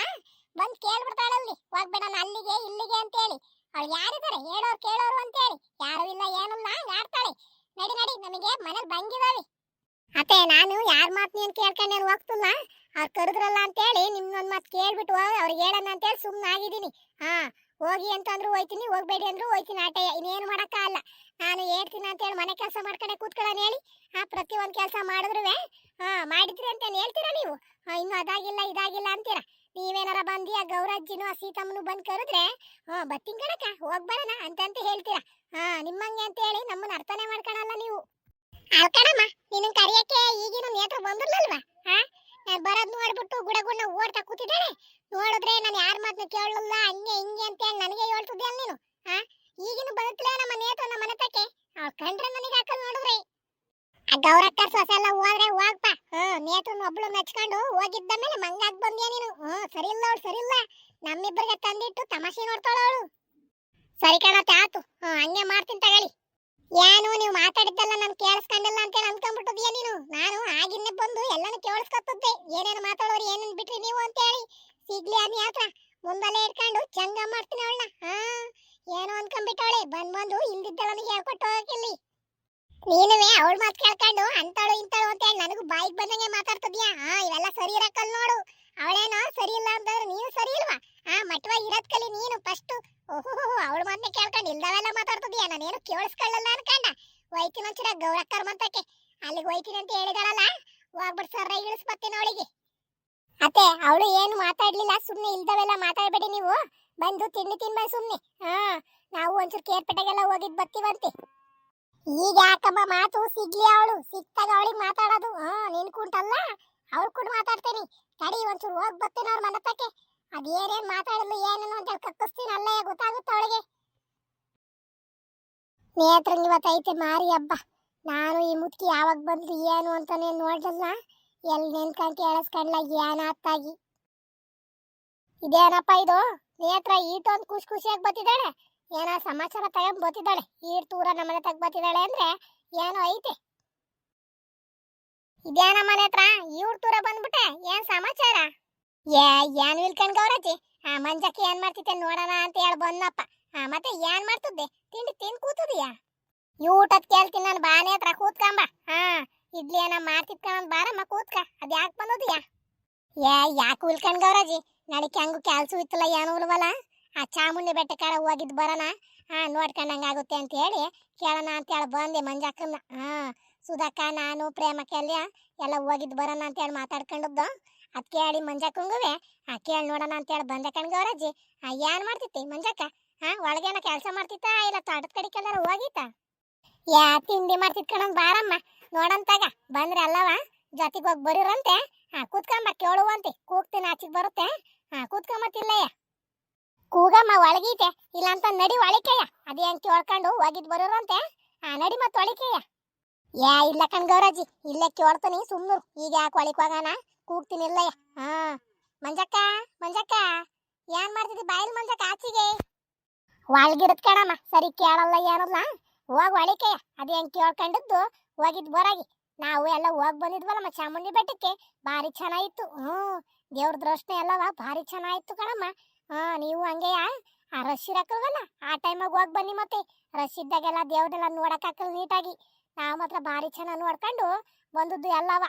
ಬಂದ್ ಕೇಳ್ಬಿಡ್ತಾಳಲ್ಲಿ ಹೋಗ್ಬೇಡ ಅಲ್ಲಿಗೆ ಇಲ್ಲಿಗೆ ಅಂತ ಹೇಳಿ. ಅವಳು ಯಾರಿದ್ದಾರೆ ಹೇಳೋರು ಕೇಳೋರು ಅಂತ ಹೇಳಿ ಯಾರು ಇಲ್ಲ ಏನಿಲ್ಲ ಆಡ್ತಾಳೆ. ನಡಿ ನಡಿ ನಮಗೆ ಮನೇಲಿ ಬಂಗಿದಾವೆ. ಅತ್ತೆ ನಾನು ಯಾರ ಮಾತು ನೀನು ಕೇಳ್ಕೊಂಡೇನು ಹೋಗ್ತಿಲ್ಲ. ಅವ್ರು ಕರೆದ್ರಲ್ಲ ಅಂತ ಹೇಳಿ ನಿಮ್ನೊಂದು ಮಾತು ಕೇಳ್ಬಿಟ್ಟು ಅವ್ರಿಗೆ ಹೇಳೋಣ ಅಂತ ಹೇಳಿ ಸುಮ್ಮನೆ ಆಗಿದ್ದೀನಿ. ಹಾ ಹೋಗಿ ಅಂತಂದ್ರು ಹೋಯ್ತೀನಿ, ಹೋಗ್ಬೇಡಿ ಅಂದ್ರು ಹೋಯ್ತೀನಿ ಆಟೆ. ಇನ್ನೇನು ಮಾಡೋಕ್ಕಾಗಲ್ಲ. ನಾನು ಹೇಳ್ತೀನಿ ಅಂತ ಹೇಳಿ ಮನೆ ಕೆಲಸ ಮಾಡ್ಕೊಂಡೆ ಕೂತ್ಕೊಳ್ಳೋಣ ಹೇಳಿ. ಪ್ರತಿಯೊಂದು ಕೆಲಸ ಮಾಡಿದ್ರು ಮಾಡಿದ್ರಿ ಅಂತ ಹೇಳ್ತೀರಾ ನೀವು. ಇನ್ನು ಅದಾಗಿಲ್ಲ ಇದಾಗಿಲ್ಲ ಅಂತೀರಾ. ನೀವೇನಾರ ಬಂದು ಆ ಗೌರಜ್ಜಿನೂ ಆ ಸೀತಮ್ಮನು ಬಂದು ಕರೆದ್ರೆ ಬತ್ತಿನ ಕಣಕ ಹೋಗ್ಬರೋಣ ಅಂತ ಹೇಳ್ತೀರಾ. ನಿಮ್ಮಂಗೆ ಅಂತ ಹೇಳಿ ನಮ್ಮನ್ನ ಅರ್ಥನೇ ಮಾಡ್ಕೊಳಲ್ಲ ನೀವು. ಅಲ್ಕಣಮ್ಮ ನಿನ್ನ ಕರಿಯಕ್ಕೆ ಈಗಿನ ನೇತ್ರ ಬಂದಿರ್ಲಲ್ವಾ. ನಾನು ಬರೋದ್ ನೋಡ್ಬಿಟ್ಟು ಗುಡಗುಡ್ನ ಓಡ್ತಾ ಕೂತಿದ್ದಾಳೆ. ನೋಡಿದ್ರೆ ನಾನು ಯಾರ ಮಾತನ್ನ ಕೇಳಲಿಲ್ಲ ಹಂಗೆ ಹಿಂಗೆ ಅಂತ ಹೇಳಿ ನನಗೆ ಹೇಳ್ತಿದ್ದೆ ಅಲ್ಲ ನೀನು. ಈಗಿನ ಬದುಕ್ಲೇ ನಮ್ಮ ನೇತ್ರ ನಮ್ಮ ಮನೆ ತಕ್ಕೆ ಅವ್ಳು ಕಂಡ್ರೆ ನನಗೆ ಹಾಕಲ್ ನೋಡಿದ್ರಿ. ಆ ಗೌರಕ್ಕ ಸೊಸೆ ಎಲ್ಲ ಹೋದ್ರೆ ಹೋಗ್ಪ. ನೇತ್ರನ ಒಬ್ಳು ಮೆಚ್ಕೊಂಡು ಹೋಗಿದ್ದ ಮೇಲೆ ಮಂಗಾಗ್ ಬಂದ್ಯಾ ನೀನು. ಸರಿ ಇಲ್ಲ ಅವಳು ಸರಿ ಇಲ್ಲ. ನಮ್ಮಿಬ್ಬರಿಗೆ ತಂದಿಟ್ಟು ತಮಾಷೆ ನೋಡ್ತಾಳ ಅವಳು. ಸರಿ ಕಣತ್ತೆ ಆತು, ಹಂಗೆ ಮಾಡ್ತೀನಿ ತಗೊಳ್ಳಿ. ಏನು ನೀವು ಮಾತಾಡಿದ್ದೆಲ್ಲ ನಾನು ಕೇಳಿಸ್ಕೊಂಡಿಲ್ಲ ಅಂತ ಅನ್ಕೊಂಡ್ಬಿಟ್ಟಿದ್ಯಾ ನೀನು. ನಾನು ಆಗಿನ್ನೇ ಬಂದು ಎಲ್ಲಾನು ಕೇಳಿಸ್ಕೊತಿದ್ದೆ. ಏನೇನು ಮಾತಾಡೋರು ಏನೇನು ಬಿಟ್ರಿ ನೀವು ಅಂತ ಹೇಳಿ. ಸಿಗ್ಲಿ ಅದ್ ಯಾತ್ರ ಮುಂದಲ್ಲೇ ಇಟ್ಕೊಂಡು ಚಂಗ ಮಾಡ್ತೀನಿ ಅವಳನ್ನ. ಏನು ಅನ್ಕೊಂಡ್ಬಿಟ್ಟವಳೆ ಬಂದು ಇಲ್ದಿದ್ದಳನ್ನು ಹೇಳ್ಕೊಟ್ಟು ಹೋಗಿಲ್ಲಿ. ನೀನುವೇ ಅವಳ ಮಾತು ಕೇಳ್ಕೊಂಡು ಅಂತಾಳು ಇಂತಾಳು ಅಂತ ಹೇಳಿ ನನಗೂ ಬಾಯಿಗೆ ಬಂದಂಗೆ ಮಾತಾಡ್ತಿದ್ಯಾ. ಇವೆಲ್ಲ ಸರಿ ಇರಕ್ಕಲ್ ನೋಡು. ಅವಳೇನೋ ಸರಿ ಇಲ್ಲ ಅಂತಂದ್ರೆ ನೀನು ಸರಿ ಇಲ್ವಾ. ಮಟ್ವಾಗಿ ಇರೋದ್ ಕಲಿ ನೀನು ಫಸ್ಟ್. ಓಹೋ ಅವಳ ಮಾತನ್ನ ಕೇಳ್ಕೊಂಡು ಇಲ್ದವೆಲ್ಲ ಮಾತಾಡ್ತಿದ್ಯಾ. ನಾನೇನು ಕೇಳಿಸ್ಕೊಳ್ಳಲ್ಲ ಅನ್ಕೊಂಡ. ಹೋಯ್ತೀನಿ ಒಂಚೂರ ಗೌರಕ್ಕರ್ ಮಂತಕ್ಕೆ ಅಲ್ಲಿಗೆ ಹೋಯ್ತೀನಿ ಅಂತ ಹೇಳಿದಾಳಲ್ಲ. ಹೋಗ್ಬಿಟ್ಟು ಸರ್ರ ಇಳಿಸ್ಬತ್ತೀನಿ ಅವಳಿಗೆ. ಅತ್ತೆ ಅವಳು ಏನು ಮಾತಾಡ್ಲಿಲ್ಲ. ಸುಮ್ನೆ ಇಲ್ದವೆಲ್ಲ ಮಾತಾಡ್ಬೇಡಿ ನೀವು. ಬಂದು ತಿಂಡಿ ತಿನ್ಬೇಡಿ ಸುಮ್ನೆ. ನಾವು ಒಂಚೂರು ಕೇರ್ಪೇಟೆಗೆಲ್ಲ ಹೋಗಿದ್ ಬರ್ತೀವಂತೆ. ಈಗ ಯಾಕಮ್ಮ ಮಾತು ಸಿಗ್ಲಿ ಅವಳು ಸಿಕ್ತಾಗ ಅವಳಿಗೆ ಮಾತಾಡೋದು. ನೀನ್ ಕುಂಟಲ್ಲ ಅವ್ರು ಕೂಡ ಮಾತಾಡ್ತೀನಿ. ತಡಿ ಒಂಚೂರು ಹೋಗಿ ಬರ್ತೀನಿ ಅವ್ರ ಮನತಕ್ಕೆ. ಅದೇನೇನ್ ಮಾತಾಡಲು ಏನೇನು ಅಂತ ಕಕ್ಕಿಸ್ತೀನಿ ಅಲ್ಲೇ ಗೊತ್ತಾಗುತ್ತೆ ಅವಳಿಗೆ. ನೇತ್ರಂಗ್ ಇವತ್ತೈತೆ ಮಾರಿ ಹಬ್ಬ. ನಾನು ಈ ಮುತ್ಕಿ ಯಾವಾಗ ಬಂದ್ಲು ಏನು ಅಂತಾನೆ ನೋಡಲ್ಲ. ಎಲ್ಲಿ ನೆನ್ಕೊಂಡ್ ಕೇಳಿಸ್ಕೊಂಡ್ಲ ಏನಾಗ್ತಾಗಿ. ಇದೇನಪ್ಪ ಇದು ನೇತ್ರ ಈಟೊಂದು ಖುಷಿಯಾಗಿ ಬತ್ತಿದ್ದಾಳೆ. ಏನೋ ಸಮಾಚಾರ ತಗೊಂಡ್ ಬತ್ತಿದ್ದಾಳೆ. ಈಟ್ ತೂರ ನಮ್ಮನೆ ತಗ ಬತ್ತಿದ್ದಾಳೆ ಅಂದ್ರೆ ಏನೋ ಐತೆ. ಇದೇನ ಮನೆ ಹತ್ರ ಇವ್ರ ತೂರ ಬಂದ್ಬಿಟ್ಟೆ. ಏನ್ ಸಮಾಚಾರ? ಏನ್ ವಿಲ್ಕಂಡ್ ಗೌರಜ್ಜಿ ಮಂಜಕ್ಕೆ ಏನ್ ಮಾಡ್ತಿದ್ದೆ ನೋಡೋಣ ಅಂತ ಹೇಳಿ ಬಂದಪ್ಪ. ಮತ್ತೆ ಏನ್ ಮಾಡ್ತಿದ್ದೆ? ತಿಂಡಿ ತಿಂದ್ ಕೂತದಿಯಾ? ಊಟದ್ ಕೇಳ್ತೀನಿ ನಾನು. ಬಾನೆ ಹತ್ರ ಕೂತ್ಕೊಂಬ. ಇಡ್ಲಿ ಏನ ಮಾಡ್ತಿದ್ಕೊಂಡ್ ಬಾರಮ್ಮ ಕೂತ್ಕ. ಅದ್ ಯಾಕೆ ಬಂದದಿಯಾ? ಯಾಕೆ ವಿಲ್ಕಂಡ್ ಗೌರಜ್ಜಿ ನಡಿಕೆ ಹಂಗು ಕೆಲ್ಸ ಇತ್ತಲ್ಲ ಏನೂ ಇಲ್ವಲ್ಲ. ಆ ಚಾಮುಂಡಿ ಬೆಟ್ಟಕ್ಕಾರ ಹೋಗಿದ್ ಬರೋಣ ನೋಡ್ಕೊಂಡಂಗಾಗುತ್ತೆ ಅಂತ ಹೇಳಿ ಕೇಳೋಣ ಅಂತ ಹೇಳಿ ಬಂದೆ ಮಂಜಕ್ಕನ್ನ. ಸುಧಾಕ ನಾನು ಪ್ರೇಮಕ್ಕೆ ಎಲ್ಲ ಹೋಗಿದ್ ಬರೋಣ ಅಂತ ಹೇಳಿ ಮಾತಾಡ್ಕೊಂಡಿದ್ದು. ಅದ್ ಕೇಳಿ ಮಂಜಕ್ಕಂಗುವೆ ಕೇಳಿ ನೋಡೋಣ ಅಂತ ಹೇಳಿ ಬಂದೆ ಕಣ್ ಗೌರಜ್ಜಿ. ಏನ್ ಮಾಡ್ತಿತ್ತಿ ಮಂಜಕ್ಕ? ಒಳಗೇನ ಕೆಲಸ ಮಾಡ್ತಿತ್ತ ಇಲ್ಲ ತೋಟದ ಕಡಿಕೆಲ್ಲಾರ ಹೋಗಿತ್ತ? ತಿಂಡಿ ಮಾಡ್ತಿತ್ ಕಣಂದ್ ಬಾರಮ್ಮ ನೋಡಂತಾಗ. ಬಂದ್ರೆ ಅಲ್ಲವ ಜೊತೆಗೆ ಹೋಗಿ ಬರೀರಂತೆ. ಕೂತ್ಕೊಂಬ ಕೇಳುವಂತೆ. ಕೂಗ್ತೀನಿ ಆಚಿಗೆ ಬರುತ್ತೆ. ಕೂತ್ಕೊಂಬತ್ತಿಲ್ಲಯ್ಯ. ಕೂಗಮ್ಮ ಒಳಗೀತೆ ಇಲ್ಲ ಅಂತ ನಡಿ ಒಳಿಕೆಯ. ಅದೇನ್ ಕೇಳ್ಕೊಂಡು ಹೋಗಿದ್ ಬರೋರಂತೆ. ನಡಿ ಮತ್ ಒಳಿಕೆಯ. ಇಲ್ಲ ಕಣ್ ಗೌರಜ್ಜಿ ಇಲ್ಲೇ ಕೇಳ್ತೀನಿ ಸುಮ್ನು. ಈಗ ಯಾಕೆ ಒಳಿಕ್ ಹೋಗೋಣ ಕೂಗ್ತೀನಿ ಇಲ್ಲಯ್ಯ. ಮಂಜಕ್ಕ ಮಂಜಕ್ಕ ಏನ್ ಮಾಡ್ತಿದ್ದಿ? ಬಾಯಿಲ್ ಮಂಜಕ್ಕ ಆಚಿಗೆ ಒಳಗಿರತ್ ಕಣಮ್ಮ. ಸರಿ ಕೇಳಲ್ಲ ಏನಲ್ಲ. ಹೋಗ್ ಒಳಿಕೆಯ. ಅದೇನ್ ಕೇಳ್ಕೊಂಡಿದ್ದು ಹೋಗಿದ್ ಬರಾಗಿ. ನಾವು ಎಲ್ಲ ಹೋಗಿ ಬಂದಿದ್ವಲ್ಲಮ್ಮ ಚಾಮುಂಡಿ ಬೆಟ್ಟಕ್ಕೆ. ಭಾರಿ ಚೆನ್ನಾಗಿತ್ತು. ದೇವ್ರ ದರ್ಶನ ಎಲ್ಲವ ಭಾರಿ ಚೆನ್ನಾಗಿತ್ತು ಕಣಮ್ಮ. ನೀವು ಹಂಗೆಯ ರಶ್ ಇರಕ್ಕಲ್ವಲ್ಲ ಆ ಟೈಮಾಗ ಹೋಗಿ ಬನ್ನಿ. ಮತ್ತೆ ರಶ್ ಇದ್ದಾಗೆಲ್ಲ ದೇವ್ರನ್ನೆಲ್ಲ ನೋಡಕ್ ಹಾಕಲ್ ನೀಟಾಗಿ. ನಾವು ಮಾತ್ರ ಭಾರಿ ಚೆನ್ನಾಗಿ ನೋಡ್ಕೊಂಡು ಬಂದದ್ದು ಎಲ್ಲವ.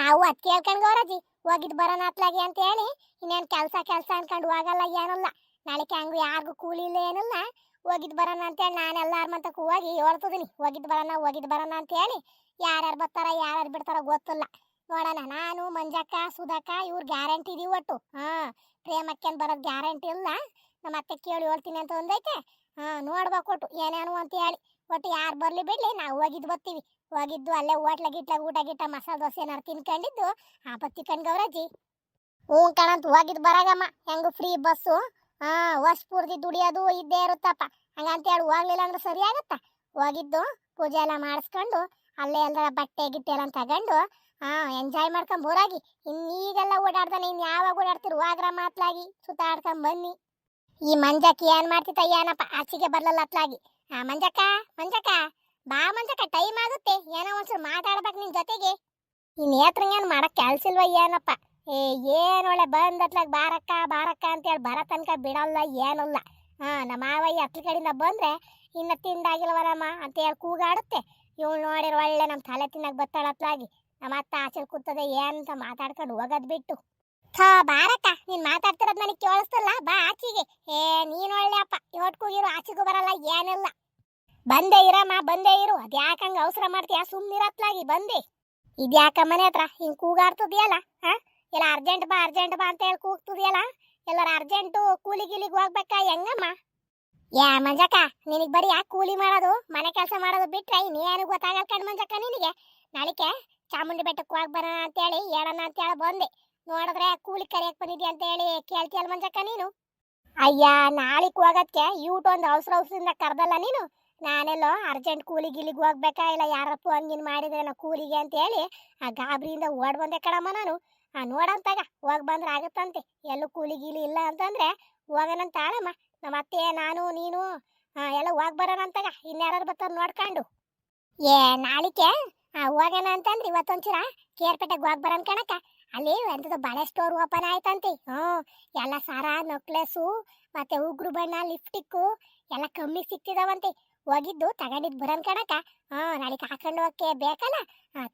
ನಾವು ಅದ್ ಕೇಳ್ಕೊಂಡ್ ಗೌರಜ್ಜಿ ಹೋಗಿದ್ ಬರೋಣ ಅತ್ಲಾಗಿ ಅಂತ ಹೇಳಿ ಇನ್ನೇನ್ ಕೆಲ್ಸ ಅನ್ಕೊಂಡು ಹೋಗಲ್ಲ ಏನಲ್ಲ. ನಾಳೆಗೆ ಹಂಗು ಯಾರಿಗೂ ಕೂಲಿ ಇಲ್ಲ ಏನಿಲ್ಲ. ಹೋಗಿದ್ ಬರೋಣ ಅಂತೇಳಿ ನಾನು ಎಲ್ಲಾರ ಮಂತಕ್ಕೂ ಹೋಗಿ ಹೇಳ್ತಿದ್ದೀನಿ ಹೋಗಿದ್ ಬರೋಣ ಅಂತ ಹೇಳಿ. ಯಾರ್ಯಾರು ಬರ್ತಾರ ಯಾರ್ಯಾರು ಬಿಡ್ತಾರ ಗೊತ್ತಿಲ್ಲ. ನೋಡೋಣ ನಾನು ಮಂಜಕ್ಕ ಸುಧಾಕ ಇವ್ರು ಗ್ಯಾರಂಟಿ ಇದೀವಿ ಒಟ್ಟು. ಪ್ರೇಮಕ್ಕೇನ್ ಬರೋದ್ ಗ್ಯಾರಂಟಿ ಇಲ್ಲ. ನಮ್ಮ ಅತ್ತೆ ಕೇಳಿ ಹೇಳ್ತೀನಿ ಅಂತ ಒಂದೈತೆ. ನೋಡ್ಬೇಕು ಒಟ್ಟು ಏನೇನು ಅಂತ ಹೇಳಿ. ಒಟ್ಟು ಯಾರು ಬರ್ಲಿ ಬಿಡ್ಲಿ ನಾವು ಹೋಗಿದ್ ಬರ್ತೀವಿ. ಹೋಗಿದ್ದು ಅಲ್ಲೇ ಹೋಟ್ಲ ಊಟ ಗಿಟ್ಟ ಮಸಾಲೆ ದೋಸೆ ಏನಾರು ತಿನ್ಕೊಂಡಿದ್ದು ಬತ್ತಿ ಕಣ್ ಗೌರಜ್ಜಿ. ಕಣಂತ ಹೋಗಿದ್ ಬರಾಗಮ್ಮ. ಹೆಂಗು ಫ್ರೀ ಬಸ್ಸು. ವರ್ಷ ಪೂರ್ತಿ ದುಡಿಯೋದು ಇದ್ದೇ ಇರುತ್ತಪ್ಪ. ಹಂಗಂತ ಹೇಳಿ ಹೋಗ್ಲಿಲ್ಲ ಅಂದ್ರೆ ಸರಿ ಆಗತ್ತ. ಹೋಗಿದ್ದು ಪೂಜೆ ಎಲ್ಲ ಮಾಡಿಸ್ಕೊಂಡು ಅಲ್ಲೇ ಎಲ್ಲರ ಬಟ್ಟೆ ಗಿಟ್ಟೆ ಎಲ್ಲ ತಗೊಂಡು ಎಂಜಾಯ್ ಮಾಡ್ಕೊಂಡ್ ಬೋರಾಗಿ. ಈಗೆಲ್ಲ ಓಡಾಡ್ದಾನೆ ಇನ್ ಯಾವಾಗ ಓಡಾಡ್ತಿರು? ಹೋಗ್ರ ಮಾತ್ಲಾಗಿ ಸುತ್ತಾಡ್ಕೊಂಡ್ ಬನ್ನಿ. ಈ ಮಂಜಕ್ಕೆ ಏನ್ ಮಾಡ್ತಿತ್ತ ಏನಪ್ಪ ಆಚೆಗೆ ಬರ್ಲಲ್ಲ ಅತ್ಲಾಗಿ. ಮಂಜಕ್ಕ ಬಾ ಮಂಜಕ್ಕ, ಟೈಮ್ ಆಗುತ್ತೆ. ಏನೋ ಒಂದ್ಸಲ ಮಾತಾಡ್ಬೇಕು ನಿನ್ ಜೊತೆಗೆ. ಈ ನೇತ್ರಂಗೇನು ಮಾಡಕ್ ಕೆಲ್ಸ ಇಲ್ವ ಏನಪ್ಪ? ಏನೊಳ್ಳೆ ಬಂದತ್ಲಾಗ ಬಾರಕ್ಕ ಬಾರಕ್ಕ ಅಂತೇಳಿ ಬರ ತನಕ ಬಿಡಲ್ಲ ಏನಲ್ಲ. ನಮ್ಮ ಮಾವಯ್ಯ ಹತ್ರ ಕಡೆಯಿಂದ ಬಂದ್ರೆ ಇನ್ನ ತಿಂದಾಗಿಲ್ವರಮ್ಮ ಅಂತೇಳಿ ಕೂಗಾಡುತ್ತೆ. ಇವಳು ನೋಡಿರ ಒಳ್ಳೆ ನಮ್ಮ ತಲೆ ತಿನ್ನಕ್ ಬತ್ತಾಳತ್ಲಾಗಿ. ನಮ್ಮ ಅತ್ತ ಆಚೆ ಕೂತದೆ ಏನಂತ ಮಾತಾಡ್ಕೊಂಡು ಹೋಗೋದ್ ಬಿಟ್ಟು. ಬಾರಕ್ಕ, ನೀನ್ ಮಾತಾಡ್ತಿರೋದ್ ನನಗೆ ಕೇಳಿಸ್ತಲ್ಲ. ಬಾ ಆಚೆಗೆ. ನೀನ್ ಒಳ್ಳೆ ಅಪ್ಪ, ಇವಟ್ ಕೂಗಿರು ಆಚೆಗೂ ಬರಲ್ಲ ಏನಿಲ್ಲ. ಬಂದೇ ಇರಮ್ಮ, ಬಂದೇ ಇರು. ಅದ್ಯಾಕಂಗ ಅವಸರ ಮಾಡ್ತೀಯ? ಸುಮ್ಮನಿರತ್ಲಾಗಿ ಬಂದೆ. ಇದ್ಯಾಕ ಮನೆ ಹತ್ರ ಹಿಂಗ್ ಕೂಗಾಡ್ತದಿಯಲ್ಲ? ಎಲ್ಲ ಅರ್ಜೆಂಟ್ ಬಾ ಅರ್ಜೆಂಟ್ ಬಾ ಅಂತ ಹೇಳಿ ಕೂಗ್ತದಿಯಲ್ಲ? ಎಲ್ಲರ ಅರ್ಜೆಂಟು ಕೂಲಿ ಗಿಲಿಗೆ ಹೋಗ್ಬೇಕಾ ಹೆಂಗಮ್ಮ? ಮಂಜಕ್ಕ, ನಿನಗ್ ಬರೀ ಯಾಕೆ ಕೂಲಿ ಮಾಡೋದು ಮನೆ ಕೆಲಸ ಮಾಡೋದು ಬಿಟ್ರೆ ಇನ್ನೇನು ಗೊತ್ತಾಗಲ್ಲ ಕಣ್ ಮಂಜಕ್ಕ ನಿನಗೆ. ನಾಳಿಕೆ ಚಾಮುಂಡಿ ಬೆಟ್ಟಕ್ಕೆ ಹೋಗಿ ಬರೋಣ ಅಂತೇಳಿ ಹೇಳೋಣ ಅಂತೇಳಿ ಬಂದೆ. ನೋಡಿದ್ರೆ ಕೂಲಿ ಕರಿಯಕ್ ಬಂದಿದ್ಯಾ ಅಂತ ಹೇಳಿ ಕೇಳ್ತೀಯಲ್ಲ ಮಂಜಕ್ಕ ನೀನು. ಅಯ್ಯ, ನಾಳಿಕ್ ಹೋಗಕ್ಕೆ ಒಂದು ಅವಸರದಿಂದ ಕರ್ದಲ್ಲ ನೀನು. ನಾನೆಲ್ಲೋ ಅರ್ಜೆಂಟ್ ಕೂಲಿ ಗಿಲಿಗೆ ಹೋಗ್ಬೇಕಾ, ಇಲ್ಲ ಯಾರ ಫೋನ್ ಗಿನ್ ಮಾಡಿದ್ರೇನೋ ಕೂಲಿಗೆ ಅಂತ ಹೇಳಿ ಆ ಗಾಬರಿಯಿಂದ ಓಡ್ ಬಂದೆ ಕಣಮ್ಮ ನಾನು. ನೋಡಂತಾಗ ಹೋಗಿ ಬಂದ್ರೆ ಆಗುತ್ತಂತೆ. ಎಲ್ಲೂ ಕೂಲಿ ಗೀಲಿ ಇಲ್ಲ ಅಂತಂದ್ರೆ ಹೋಗೋಣಂತ ಆಳಮ್ಮ. ನಮ್ಮ ಅತ್ತೆ ನಾನು ನೀನು ಎಲ್ಲ ಹೋಗಿ ಬರೋಣ ಅಂತಾಗ. ಇನ್ಯಾರು ಬರ್ತಾರೆ ನೋಡ್ಕೊಂಡು. ನಾಳಿಕೆ ಹೋಗೋಣ ಅಂತಂದ್ರೆ ಇವತ್ತೊಂಚೂರ ಕೇರ್ಪೇಟೆಗೆ ಹೋಗಿ ಬರೋಣ ಕಣಕ್ಕ. ಅಲ್ಲಿ ಎಂಥದ್ದು ಬಳೆ ಸ್ಟೋರ್ ಓಪನ್ ಆಯ್ತಂತೆ. ಎಲ್ಲ ಸಾರ ನಕ್ಲೆಸು ಮತ್ತೆ ಉಗುರು ಬಣ್ಣ ಲಿಪ್ಟಿಕ್ಕು ಎಲ್ಲ ಕಮ್ಮಿ ಸಿಕ್ತಿದಾವಂತೆ. ಹೋಗಿದ್ದು ತಗೊಂಡಿದ್ದು ಬರೋಣ ಕಣಕ್ಕ. ನಾಳಿಗೆ ಹಾಕೊಂಡು ಹೋಗಕ್ಕೆ ಬೇಕಲ್ಲ,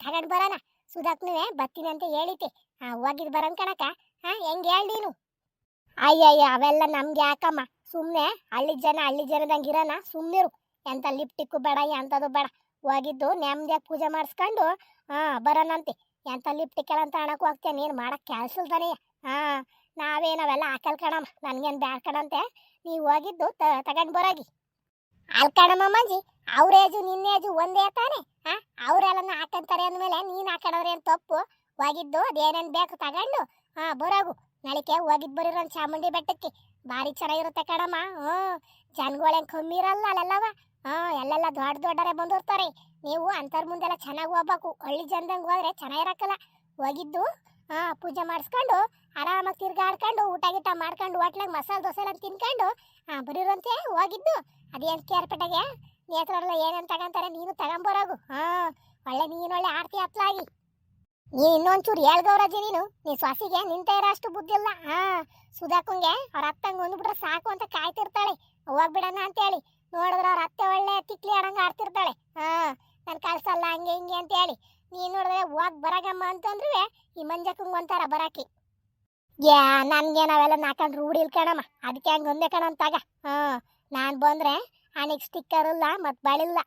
ತಗೊಂಡು ಬರೋಣ. ಸುಧಾಕ್ನುವೆ ಬರ್ತೀನಿ ಅಂತ ಹೇಳಿತೆ. ಹೋಗಿದ್ದು ಬರೋಣ ಕಣಕ್ಕ. ಹೆಂಗೆ ಹೇಳಿ ನೀನು? ಅಯ್ಯಯ್ಯ, ಅವೆಲ್ಲ ನಮ್ಗೆ ಯಾಕಮ್ಮ? ಸುಮ್ಮನೆ ಹಳ್ಳಿ ಜನದಂಗೆ ಇರೋಣ, ಸುಮ್ಮನಿರು. ಎಂಥ ಲಿಪ್ಟಿಕ್ಕು ಬೇಡ, ಎಂಥದ್ದು ಬೇಡ. ಹೋಗಿದ್ದು ನೆಮ್ಮದಿಯಾಗಿ ಪೂಜೆ ಮಾಡಿಸ್ಕೊಂಡು ಬರೋಣಂತೆ. ಎಂಥ ಲಿಪ್ಟಿಕ್ ಎಲ್ಲ ಅಂತ ಹಣಕ್ಕೆ ಹೋಗ್ತೇನೆ, ನೀನು ಮಾಡಕ್ಕೆ ಕೆಲಸ ಇಲ್ದಾನೆ. ನಾವೇನವೆಲ್ಲ ಹಾಕಲ್ ಕಣಮ್ಮ, ನನಗೇನು ಬ್ಯಾಡ ಕಣಂತೆ. ನೀವು ಹೋಗಿದ್ದು ತಗೊಂಡು ಬರೋಗಿ. ಅಲ್ಲಿ ಕಣಮ್ಮ ಮಂಜಿ, ಅವ್ರ ಏಜು ನಿನ್ನ ಏಜು ಒಂದೇ ತಾನೆ. ಅವರೆಲ್ಲ ಹಾಕಂತಾರೆ ಅಂದಮೇಲೆ ನೀನು ಹಾಕೊಂಡ್ರೆ ಏನು ತಪ್ಪು? ಹೋಗಿದ್ದು ಅದೇನೇನು ಬೇಕು ತಗೊಂಡು ಬರೋಗು. ನಾಳಿಕೆ ಹೋಗಿದ್ದು ಬರೀರೋ ಚಾಮುಂಡಿ ಬೆಟ್ಟಕ್ಕೆ. ಭಾರಿ ಚೆನ್ನಾಗಿರುತ್ತೆ ಕಣಮ್ಮ. ಜನಗಳೇನು ಕಮ್ಮಿ ಇರಲ್ಲ ಅಲ್ಲೆಲ್ಲವ. ಎಲ್ಲೆಲ್ಲ ದೊಡ್ಡರೇ ಬಂದಿರ್ತಾರೆ. ನೀವು ಅಂಥವ್ರ ಮುಂದೆಲ್ಲ ಚೆನ್ನಾಗಿ ಹೋಗ್ಬೇಕು. ಹಳ್ಳಿ ಜನದಂಗೆ ಹೋದ್ರೆ ಚೆನ್ನಾಗಿರಕ್ಕಲ್ಲ. ಹೋಗಿದ್ದು ಪೂಜೆ ಮಾಡಿಸ್ಕೊಂಡು ಆರಾಮಾಗಿ ತಿರ್ಗಾಡ್ಕೊಂಡು ಊಟ ಗೀಟ ಮಾಡ್ಕೊಂಡು ಹೋಟ್ಲಾಗ ಮಸಾಲೆ ದೋಸೆ ಎಲ್ಲ ತಿನ್ಕೊಂಡು ಬರೀರಂತೆ ಹೋಗಿದ್ದು. ಅದೇನು ಕೇರ್ಪೇಟೆಗೆ ನೇತ್ರಲ್ಲ ಏನೇನು ತಗೊಂತಾರೆ, ನೀನು ತಗೊಂಬರೋಗು. ಒಳ್ಳೆ ನೀನೊಳ್ಳೆ ಆಡ್ತಿ ಹತ್ಲಾಗಿ. ನೀನು ಇನ್ನೊಂಚೂರು ಹೇಳ್ಗವ್ರಜ್ಜಿ, ನೀನು ಸ್ವಾಸಿಗೆ ನಿಂತ ಇರೋ ಅಷ್ಟು ಬುದ್ಧಿ ಇಲ್ಲ. ಸುಧಾಕಂಗೆ ಅವ್ರ ಅತ್ತಂಗೆ ಒಂದ್ಬಿಟ್ರೆ ಸಾಕು ಅಂತ ಕಾಯ್ತಿರ್ತಾಳೆ. ಹೋಗ್ಬಿಡೋಣ ಅಂತೇಳಿ ನೋಡಿದ್ರೆ ಅವ್ರ ಅತ್ತೆ ಒಳ್ಳೆ ತಿಕ್ಲಿ ಆಡಂಗೆ ಆಡ್ತಿರ್ತಾಳೆ. ನಾನು ಕಳ್ಸಲ್ಲ ಹಂಗೆ ಹಿಂಗೆ ಅಂತ ಹೇಳಿ. ನೀನು ನೋಡಿದ್ರೆ ಹೋಗಿ ಬರಗಮ್ಮ ಅಂತಂದ್ರೆ ಈ ಮಂಜಕ್ಕಂಗೆ ಒಂಥರ ಬರಾಕಿ. ನನ್ಗೆ ನಾವೆಲ್ಲ ನಾಕೊಂಡು ರೂಢಿ ಇಲ್ಕಣಮ್ಮ, ಅದಕ್ಕೆ ಹಂಗೆ ಒಂದೇ ಕಣ ಅಂತಾಗ. ನಾನು ಬಂದ್ರೆ ಆನಿಗೆ ಸ್ಟಿಕ್ಕರ್ ಇಲ್ಲ ಮತ್ತು ಬಳಿಲ್ಲ.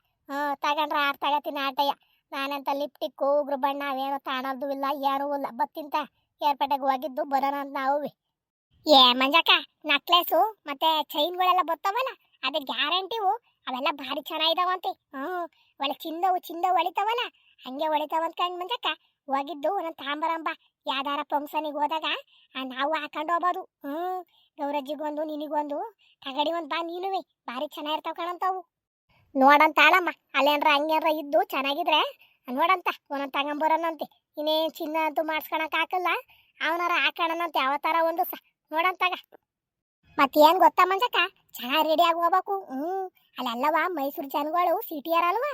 ತಗೊಂಡ್ರೆ ತಗೋತೀನಿ ಆಟಯ್ಯ. ನಾನಂತ ಲಿಪ್ಟಿಕ್ಕು ಉಗುರು ಬಣ್ಣ ಅವೇನೋ ತಾಣೋದು ಇಲ್ಲ, ಏನೂ ಇಲ್ಲ. ಬತ್ತಿಂತ ಕೇರ್ಪೇಟೆಗೆ ಹೋಗಿದ್ದು ಬರೋಣ ಅಂತ ನಾವು. ಮಂಜಕ್ಕ, ನಕ್ಲೆಸು ಮತ್ತೆ ಚೈನ್ಗಳೆಲ್ಲ ಬರ್ತವಲ್ಲ, ಅದು ಗ್ಯಾರಂಟಿವು. ಅವೆಲ್ಲ ಭಾರಿ ಚೆನ್ನಾಗಿದಾವಂತೆ. ಒಳ್ಳೆ ಚಿಂದ ಹೊಳಿತಾವಲ್ಲ, ಹಂಗೆ ಹೊಳಿತಾವಂತ ಕಂಡು ಮಂಜಕ್ಕ. ಹೋಗಿದ್ದು ಒಂದೊಂದು ತಾಂಬರಂಬ. ಯಾವ್ದಾರ ಫಂಕ್ಷನಿಗೆ ಹೋದಾಗ ನಾವು ಹಾಕೊಂಡು ಹೋಗ್ಬೋದು. ಗೌರಜ್ಜಿಗೊಂದು ನಿನಗೊಂದು ತಗಡಿ ಒಂದು ಬಾ ನೀನುವೆ. ಭಾರಿ ಚೆನ್ನಾಗಿರ್ತಾವ ಕಣಂತವು. ನೋಡಂತ ಆಳಮ್ಮ, ಅಲ್ಲೇನ್ರ ಹಂಗೇನ್ರ ಇದ್ದು ಚೆನ್ನಾಗಿದ್ರೆ ನೋಡಂತ ಒಂದೊಂದು ತಗೊಂಬರೋಣಂತೆ. ಇನ್ನೇನು ಚಿನ್ನ ಅಂತೂ ಮಾಡಿಸ್ಕೊಳಕ್ ಹಾಕಲ್ಲ, ಅವನಾರ ಹಾಕೋಣಂತೆ ಯಾವತ್ತಾರ ಒಂದು ನೋಡಂತಾಗ. ಮತ್ತೇನು ಗೊತ್ತಾ ಮಂಜಕ್ಕ, ಚೆನ್ನಾಗಿ ರೆಡಿಯಾಗಿ ಹೋಗ್ಬೇಕು. ಅಲ್ಲೆಲ್ಲವ ಮೈಸೂರು ಜನಗಳು ಸಿಟಿಯರಲ್ವಾ,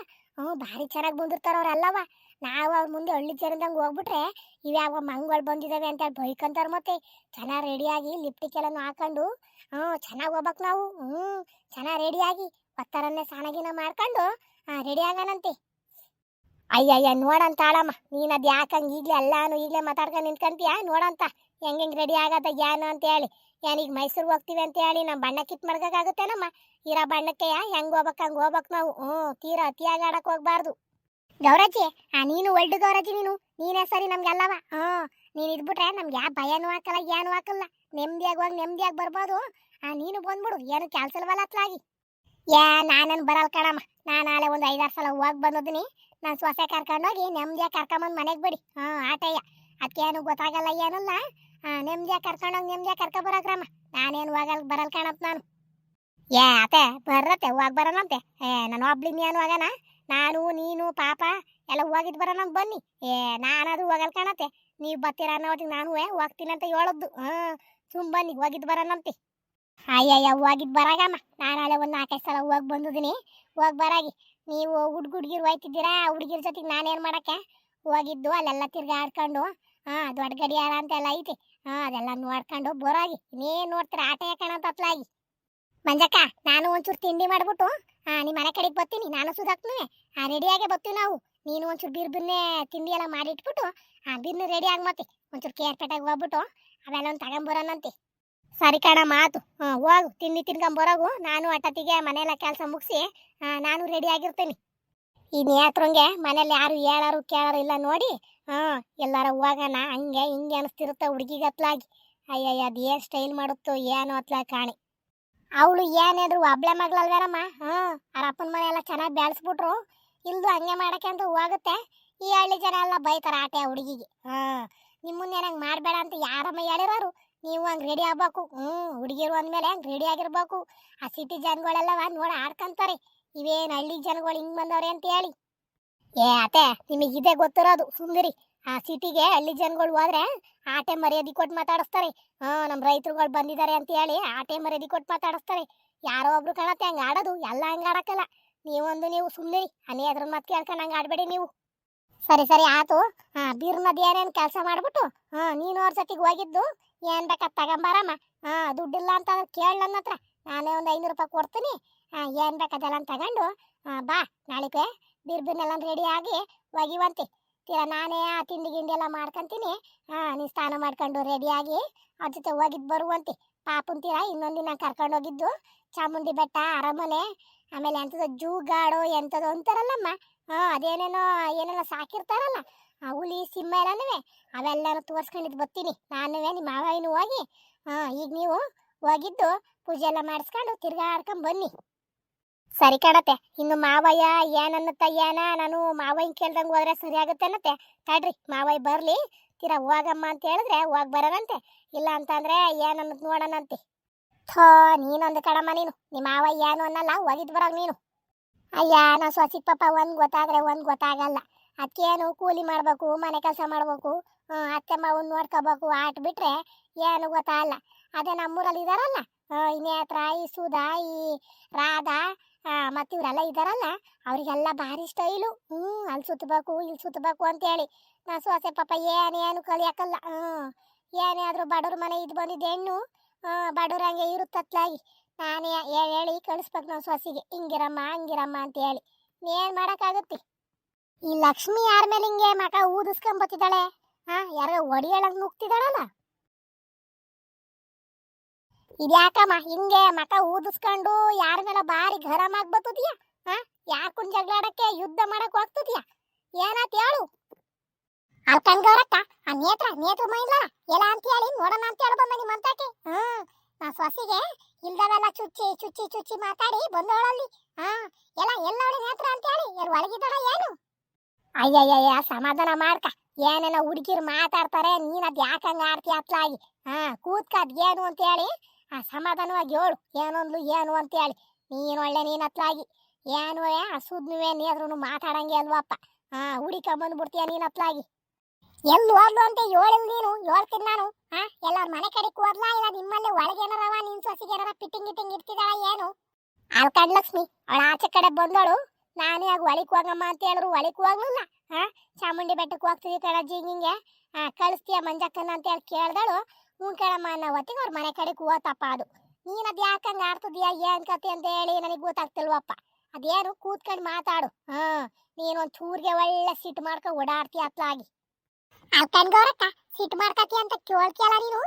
ಭಾರಿ ಚೆನ್ನಾಗಿ ಬಂದಿರ್ತಾರ ಅವ್ರೆಲ್ಲವ. ನಾವು ಅವ್ರ ಮುಂದೆ ಹಳ್ಳಿ ಜನದಂಗೆ ಹೋಗ್ಬಿಟ್ರೆ ಇವ್ಯಾವ ಮಂಗಳು ಬಂದಿದ್ದಾವೆ ಅಂತೇಳಿ ಬೈಕಂತಾರೆ. ಮತ್ತೆ ಚೆನ್ನಾಗಿ ರೆಡಿಯಾಗಿ ಲಿಪ್ಟಿಕ್ ಎಲ್ಲನೂ ಹಾಕೊಂಡು ಚೆನ್ನಾಗಿ ಹೋಗ್ಬೇಕು ನಾವು. ಚೆನ್ನಾಗಿ ರೆಡಿಯಾಗಿ ಒತ್ತರನ್ನೇ ಸ್ನಾನಗಿನ ಮಾಡ್ಕೊಂಡು ರೆಡಿ ಆಗೋಣಂತೆ. ಅಯ್ಯಯ್ಯ, ನೋಡಂತ ಆಳಮ್ಮ, ನೀನು ಅದು ಯಾಕಂಗೆ ಈಗಲೇ ಮಾತಾಡ್ಕೊಂಡು ನಿಂತ್ಕೊಂತೀಯ? ನೋಡಂತ ಹೆಂಗೆ ರೆಡಿ ಆಗದ ಏನು ಅಂತ ಹೇಳಿ. ಏನೀಗ ಮೈಸೂರಿಗೆ ಹೋಗ್ತೀವಿ ಅಂತ ಹೇಳಿ ನಮ್ಮ ಬಣ್ಣ ಕಿತ್ ಮಾಡ್ಕೋಕ್ಕಾಗುತ್ತೇನಮ್ಮ? ಇರೋ ಬಣ್ಣಕ್ಕೆ ಹೆಂಗೆ ಹೋಗ್ಬೇಕು ಹಂಗೆ ಹೋಗ್ಬೇಕು ನಾವು. ತೀರಾ ಅತಿಯಾಗಿ ಆಡಕ್ಕೆ ಹೋಗ್ಬಾರ್ದು. ಗೌರಜ್ಜಿ, ನೀನು ಒಳ್ಳೆ ಗೌರಜ್ಜಿ, ನೀನೇ ಸರಿ ನಮ್ಗೆಲ್ಲವ. ನೀನು ಇದ್ಬಿಟ್ರೆ ನಮ್ಗೆ ಯಾವ ಭಯನೂ ಹಾಕಲ್ಲ, ಏನೂ ಹಾಕಲ್ಲ. ನೆಮ್ಮದಿಯಾಗಿ ಹೋಗಿ ನೆಮ್ಮದಿಯಾಗಿ ಬರ್ಬೋದು. ನೀನು ಬಂದ್ಬಿಡು, ಏನು ಕೆಲಸ ಇಲ್ವಲ್ಲ ಅತ್ಲಾಗಿ. ನಾನೇನು ಬರಲ್ಲ ಕಣಮ್ಮ. ನಾನು ನಾಳೆ ಒಂದು 5-6 ಸಲ ಹೋಗಿ ಬಂದಿದ್ದೀನಿ. ನಾನು ಸೊಸೆ ಕರ್ಕೊಂಡೋಗಿ ನೆಮ್ಮದಿಯಾಗಿ ಕರ್ಕೊಂಬಂದು ಮನೆಗೆ ಬಿಡಿ. ಆಟಯ್ಯ, ಅದಕ್ಕೇನು ಗೊತ್ತಾಗಲ್ಲ ಏನಲ್ಲ. ನೆಮ್ಮದಿಯಾಗಿ ಕರ್ಕೊಂಡೋಗಿ ನೆಮ್ಮದಿಯಾಗಿ ಕರ್ಕೊಬರಕ್ರಮ್ಮ. ನಾನೇನು ಬರಲ್ಲ ಕಣಪ್ಪ ನಾನು. ಅತ್ತೆ ಬರ್ರತ್ತೆ, ಹೋಗಿ ಬರೋಣಂತೆ. ನಾನು ಒಬ್ಳಿನ ಏನು ಹೋಗೋಣ? ನಾನು ನೀನು ಪಾಪ ಎಲ್ಲ ಹೋಗಿದ್ದು ಬರೋಣ ಬನ್ನಿ. ನಾನದು ಹೋಗಲ್ಲ ಕಾಣತ್ತೆ. ನೀವು ಬರ್ತೀರ ಅನ್ನೋಟಿಗೆ ನಾನು ಹೋಗ್ತೀನಿ ಅಂತ ಹೇಳೋದು. ಸುಮ್ ಬನ್ನಿ, ಹೋಗಿದ್ದು ಬರೋಣಂತೆ. ಅಯ್ಯಯ್ಯ, ಹೋಗಿದ್ದು ಬರಾಗಮ್ಮ. ನಾನು ನಾಳೆ ಒಂದು 4-5 ಸಲ ಹೋಗಿ ಬಂದಿದ್ದೀನಿ. ಹೋಗಿ ಬರಾಗಿ. ನೀವು ಹುಡ್ಗಿರು ಹೋಯ್ತಿದ್ದೀರಾ, ಹುಡುಗಿರ ಜೊತೆಗೆ ನಾನೇನು ಮಾಡಕ್ಕೆ ಹೋಗಿದ್ದು ಅಲ್ಲೆಲ್ಲ ತಿರ್ಗಾಡ್ಕೊಂಡು ದೊಡ್ಡ ಗಡಿಯಾರ ಅಂತೆಲ್ಲ ಐತಿ ಅದೆಲ್ಲ ನೋಡ್ಕೊಂಡು ಬರೋಗಿ. ಇನ್ನೇನು ನೋಡ್ತೀರಾ ಆಟ ಯಾಕಣಂತತ್ಲಾಗಿ. ಮಂಜಕ್ಕ ನಾನು ಒಂಚೂರು ತಿಂಡಿ ಮಾಡ್ಬಿಟ್ಟು ನಿಮ್ಮ ಮನೆ ಕಡೆಗೆ ಬರ್ತೀನಿ. ನಾನು ಸುಧಾಕ್ನು ರೆಡಿಯಾಗೆ ಬರ್ತೀವಿ ನಾವು. ನೀನು ಒಂಚೂರು ಬಿರ್ನೆ ತಿಂಡಿ ಎಲ್ಲ ಮಾಡಿಟ್ಬಿಟ್ಟು ಬಿರ್ನು ರೆಡಿ ಆಗಿ ಮತ್ತೆ ಒಂಚೂರು ಕೇರ್ಪೇಟೆಗೆ ಹೋಗ್ಬಿಟ್ಟು ಅವೆಲ್ಲ ಒಂದು ತಗೊಂಬರೋಣಂತೆ. ಸರಿ ಕಣ ಮಾತು. ಹೋಗು ತಿಂಡಿ ತಿನ್ಕೊಂಬರೋಗು. ನಾನು ಅಟ್ಟತ್ತಿಗೆ ಮನೆಯೆಲ್ಲ ಕೆಲಸ ಮುಗಿಸಿ ನಾನು ರೆಡಿ ಆಗಿರ್ತೀನಿ. ಈ ನೇತ್ರಂಗೆ ಮನೇಲಿ ಯಾರು ಹೇಳಾರು ಕೇಳಾರು ಇಲ್ಲ ನೋಡಿ. ಎಲ್ಲಾರ ಹೋಗೋಣ ಹಂಗೆ ಹಿಂಗೆ ಅನಿಸ್ತಿರುತ್ತೆ ಹುಡುಗಿಗತ್ಲಾಗಿ. ಅಯ್ಯಯ್ಯ ಅದು ಏನು ಸ್ಟೈಲ್ ಮಾಡುತ್ತೋ ಏನು ಅತ್ಲಾಗಿ ಕಾಣಿ. ಅವಳು ಏನಾದ್ರು ಒಬ್ಳೆ ಮಗಳಲ್ವೇನಮ್ಮ. ಅವ್ರ ಅಪ್ಪನ ಮನೆ ಎಲ್ಲ ಚೆನ್ನಾಗಿ ಬೆಳೆಸ್ಬಿಟ್ರು. ಇಲ್ದು ಹಂಗೆ ಮಾಡಕ್ಕೆ ಅಂತ ಹೋಗುತ್ತೆ. ಈ ಹಳ್ಳಿ ಜನ ಎಲ್ಲ ಬೈತಾರೆ ಆಟೆ ಹುಡುಗಿಗೆ. ನಿಮ್ಮನ್ನ ಏನಂಗೆ ಮಾಡಬೇಡ ಅಂತ ಯಾರಮ್ಮ ಹೇಳಿರೋರು. ನೀವು ಹಂಗೆ ರೆಡಿ ಆಗ್ಬೇಕು. ಹುಡುಗಿರು ಅಂದಮೇಲೆ ಹಂಗೆ ರೆಡಿ ಆಗಿರ್ಬೇಕು. ಆ ಸಿಟಿ ಜನಗಳೆಲ್ಲವ ನೋಡಿ ಆಡ್ಕೊಂತಾರೆ, ಇವೇನು ಹಳ್ಳಿ ಜನಗಳು ಹಿಂಗೆ ಬಂದವ್ರೆ ಅಂತ ಹೇಳಿ. ಅತ್ತೆ ನಿಮಗೆ ಇದೇ ಗೊತ್ತಿರೋದು, ಸುಂದರಿ. ಆ ಸಿಟಿಗೆ ಹಳ್ಳಿ ಜನಗಳು ಹೋದ್ರೆ ಆಟೆ ಮರ್ಯಾದೆ ಕೊಟ್ಟು ಮಾತಾಡಿಸ್ತಾರೆ. ನಮ್ಮ ರೈತರುಗಳು ಬಂದಿದ್ದಾರೆ ಅಂತ ಹೇಳಿ ಆಟೆ ಮರ್ಯಾದೆ ಕೊಟ್ಟು ಮಾತಾಡಿಸ್ತಾರೆ. ಯಾರೋ ಒಬ್ರು ಕಾಣತ್ತೆ ಹಂಗೆ ಆಡೋದು, ಎಲ್ಲ ಹಂಗೆ ಆಡಕ್ಕಲ್ಲ. ನೀವು ಸುಮ್ಮನಿರಿ, ಅದ್ರ ಮತ್ತೆ ಕೇಳ್ಕೊಂಡು ಹಂಗೆ ಆಡಬೇಡಿ ನೀವು. ಸರಿ ಸರಿ ಆತು. ಬೀರ್ನದ್ ಏನೇನು ಕೆಲಸ ಮಾಡ್ಬಿಟ್ಟು ನೀನು ಅವ್ರ ಜೊತೆಗೆ ಹೋಗಿದ್ದು ಏನು ಬೇಕಾದ್ ತಗೊಂಬಾರಮ್ಮ. ದುಡ್ಡಿಲ್ಲ ಅಂತ ಕೇಳ ನನ್ನ ಹತ್ರ, ನಾನೇ ಒಂದು 500 ರೂಪಾಯಿ ಕೊಡ್ತೀನಿ. ಏನು ಬೇಕಾದೆಲ್ಲ ತಗೊಂಡು ಬಾ. ನಾಳೆಗೆ ಬಿರ್ನೆಲ್ಲ ರೆಡಿ ಆಗಿ ಒಗಿವಂತೆ. ನಾನೇ ಆ ತಿಂಡಿ ಗಿಂಡಿ ಎಲ್ಲ ಮಾಡ್ಕೊಂತೀನಿ. ನೀನು ಸ್ನಾನ ಮಾಡ್ಕೊಂಡು ರೆಡಿಯಾಗಿ ಅವ್ರ ಜೊತೆ ಹೋಗಿದ್ದು ಬರುವಂತೆ. ಪಾಪುಂತೀರ ಇನ್ನೊಂದು ದಿನ ಕರ್ಕೊಂಡು ಹೋಗಿದ್ದು ಚಾಮುಂಡಿ ಬೆಟ್ಟ, ಅರಮನೆ, ಆಮೇಲೆ ಎಂಥದ್ದು ಜೂಗಾಡು ಎಂಥದ್ದು ಅಂತಾರಲ್ಲಮ್ಮ. ಅದೇನೇನೋ ಏನೇನೋ ಸಾಕಿರ್ತಾರಲ್ಲ ಹುಲಿ ಸಿಂಹ ಎಲ್ಲನೂ ಅವೆಲ್ಲನೂ ತೋರಿಸ್ಕೊಂಡಿದ್ದು ಬರ್ತೀನಿ ನಾನುವೇ. ನಿಮ್ಮ ಮಾವಯ್ಯನೂ ಹೋಗಿ ಈಗ ನೀವು ಹೋಗಿದ್ದು ಪೂಜೆ ಎಲ್ಲ ಮಾಡಿಸ್ಕೊಂಡು ತಿರ್ಗಾಡ್ಕೊಂಡು ಬನ್ನಿ. ಸರಿ ಕಣತ್ತೆ. ಇನ್ನು ಮಾವಯ್ಯ ಏನನ್ನತ್ತ ನಾನು ಮಾವಯ್ಯನ ಕೇಳ್ದಂಗೆ ಹೋದ್ರೆ ಸರಿ ಆಗುತ್ತೆ ಅನ್ನತ್ತೆ. ತಡ್ರಿ ಮಾವಯ್ಯ ಬರಲಿ, ತೀರಾ ಹೋಗಮ್ಮ ಅಂತ ಹೇಳಿದ್ರೆ ಹೋಗಿ ಬರೋಣಂತೆ. ಇಲ್ಲ ಅಂತಂದ್ರೆ ಏನನ್ನತ್ ನೋಡೋಣಂತೆ. ನೀನೊಂದು ಕಡಮ್ಮ ನೀನು. ನಿಮ್ಮ ಮಾವಯ್ಯ ಏನು ಅನ್ನಲ್ಲ, ಹೋಗಿದ್ದು ಬರೋದು ನೀನು. ಅಯ್ಯ ನಾ ಸೊಸಿಗೆ ಪಾಪ ಒಂದು ಗೊತ್ತಾದ್ರೆ ಒಂದು ಗೊತ್ತಾಗಲ್ಲ. ಅದಕ್ಕೇನು ಕೂಲಿ ಮಾಡಬೇಕು, ಮನೆ ಕೆಲಸ ಮಾಡಬೇಕು, ಅತ್ತೆ ಮಾವನ್ನ ನೋಡ್ಕೋಬೇಕು, ಆಟ ಬಿಟ್ರೆ ಏನು ಗೊತ್ತಾಗಲ್ಲ. ಅದೇ ನಮ್ಮೂರಲ್ಲಿ ಇದಾರಲ್ಲ ಈ ನೇತ್ರ, ಈ ಸುಧಾ, ಈ ರಾಧಾ ಮತ್ತು ಇವರೆಲ್ಲ ಇದಾರಲ್ಲ ಅವರಿಗೆಲ್ಲ ಭಾರಿ ಸ್ಟೈಲು. ಅಲ್ಲಿ ಸುತ್ತಬೇಕು ಇಲ್ಲಿ ಸುತ್ತಬೇಕು ಅಂತೇಳಿ. ನಾ ಸೊಸೆ ಪಾಪ ಏನೇನು ಕಲಿಯಾಕಲ್ಲ. ಏನೇ ಆದರೂ ಬಡವ್ರ ಮನೆ ಇದು ಬಂದಿದ್ದೆ ಹೆಣ್ಣು ಬಡವ್ರಂಗೆ ಇರುತ್ತತ್ಲಾಗಿ. ನಾನೇ ಹೇಳಿ ಕಳಿಸ್ಬೇಕು ನಾವು ಸೊಸಿಗೆ, ಹಿಂಗಿರಮ್ಮ ಹಂಗಿರಮ್ಮ ಅಂತ ಹೇಳಿ. ಏನು ಮಾಡೋಕ್ಕಾಗುತ್ತೆ. ಈ ಲಕ್ಷ್ಮಿ ಯಾರ ಮೇಲೆ ಹಿಂಗೆ ಮಕ ಊದಿಸ್ಕೊಂಬತ್ತಿದ್ದಾಳೆ? ಯಾರೋ ಒಡಿಯಳಂಗೆ ನುಗ್ತಿದ್ದಾಳಲ್ಲ. ಇದ್ಯಾಕಮ್ಮ ಹಿಂಗೆ ಮಕ ಊದಿಸ್ಕೊಂಡು ಯಾರ ಮೇಲೆ ಬಾರಿ ಗರಂ ಆಗ್ಬತ್ತದಿಯಾ? ಯಾಕುನ್ ಜಗಳಾಡಕ್ಕೆ ಯುದ್ಧ ಮಾಡಕ್ ಹೋಗ್ತದಿಯಾ? ಏನಾತ್ ಹೇಳು. ಅಲ್ಕಂಗವ್ರಕ್ಕ ಆ ನೇತ್ರ ಮೈಲ್ಲ ಎಲ್ಲ ಅಂತ ಹೇಳಿ ನೋಡೋಣ ಅಂತ ಹೇಳಿ ಬಂದ ನಿಮ್ಮ ಅಂತಕ್ಕೆ. ನಾ ಸೊಸಿಗೆ ಇಲ್ದವೆಲ್ಲ ಚುಚ್ಚಿ ಮಾತಾಡಿ ಬಂದವಳಲ್ಲಿ. ಎಲ್ಲ ಎಲ್ಲವಳಿ ನೇತ್ರ ಅಂತ ಹೇಳಿ ಒಳಗಿದ್ದಾಳ ಏನು? ಅಯ್ಯಯ್ಯ ಸಮಾಧಾನ ಮಾಡ್ಕ. ಏನೇನೋ ಹುಡುಗಿರು ಮಾತಾಡ್ತಾರೆ, ನೀನ್ ಅದ್ ಯಾಕಂಗ ಆಡ್ತೀಯ ಅತ್ಲಾಗಿ. ಕೂತ್ಕದ್ ಏನು ಅಂತ ಹೇಳಿ ಸಮಾಧಾನವಾಗಿ ಹೇಳು ಏನು ಅಂತ ಹೇಳಿ. ನೀನು ಒಳ್ಳೆ ನೀನ್ ಅತ್ಲಾಗಿ ಏನು ಸುದ್ನುವೆ ನೀದ್ರೂ ಮಾತಾಡಂಗೆ ಅಲ್ವಪ್ಪ. ಹುಡಿಕೊಂಬಂದ್ಬಿಡ್ತೀಯ ನೀನ್ ಅತ್ಲಾಗಿ. ಎಲ್ಲಿ ಹೋದ್ಲು ಅಂತ ಹೇಳಿಲ್ ನೀನು, ಹೇಳ್ತೀನಿ ನಾನು. ಎಲ್ಲಾರ ಮನೆ ಕಡೆಗೆ ಹೋದ್ಲಾ ಇಲ್ಲ ನಿಮ್ಮಲ್ಲಿ ಒಳಗೇನಾರವ ನಿನ್ ಸೊಸಿಗೆ ಏನಾರ ಪಿಟ್ಟಿಂಗ್ ಇರ್ತಿದ್ದಾಳ ಏನು? ಅಲ್ಕಂಡ್ ಲಕ್ಷ್ಮಿ ಅವಳ ಆಚೆ ಕಡೆ ಬಂದಳು. ನಾನೇ ಆಗ ಒಳಕ್ ಹೋಗಮ್ಮ ಅಂತ ಹೇಳಿದ್ರು ಒಳಕ್ ಹೋಗ್ಲಿಲ್ಲ. ಚಾಮುಂಡಿ ಬೆಟ್ಟಕ್ಕೆ ಹೋಗ್ತಿದ್ವಿ ಕಣಜ್ಜಿ, ಹಿಂಗೆ ಕಳಿಸ್ತೀಯ ಮಂಜಕ್ಕನ ಅಂತ ಹೇಳಿ ಕೇಳ್ದಳು. ಕಣಮ್ಮ ಅನ್ನೋ ಹೊತ್ತಿಗೆ ಅವ್ರ ಮನೆ ಕಡೆಗೆ ಹೋತಪ್ಪ. ಅದು ನೀನ್ ಅದ್ ಯಾಕಂಗ ಆಡ್ತಿದ್ಯಾ ಏನ್ ಕತೆ ಅಂತ ಹೇಳಿ ನನಗೆ ಗೊತ್ತಾಗ್ತಿಲ್ವಪ್ಪ. ಅದೇನು ಕೂತ್ಕೊಂಡು ಮಾತಾಡು. ನೀನು ಒಂದ್ ಚೂರ್ಗೆ ಒಳ್ಳೆ ಸಿಟ್ಟು ಮಾಡ್ಕೊ ಓಡಾಡ್ತೀಯ ಅತ್ಲಾಗಿ. ಅಲ್ಕಂಡ್ಗವ್ರಕ್ಕ ಸಿಟ್ಟು ಮಾಡ್ಕತಿ ಅಂತ ಕೇಳ್ತಿಯಲ್ಲ ನೀನು.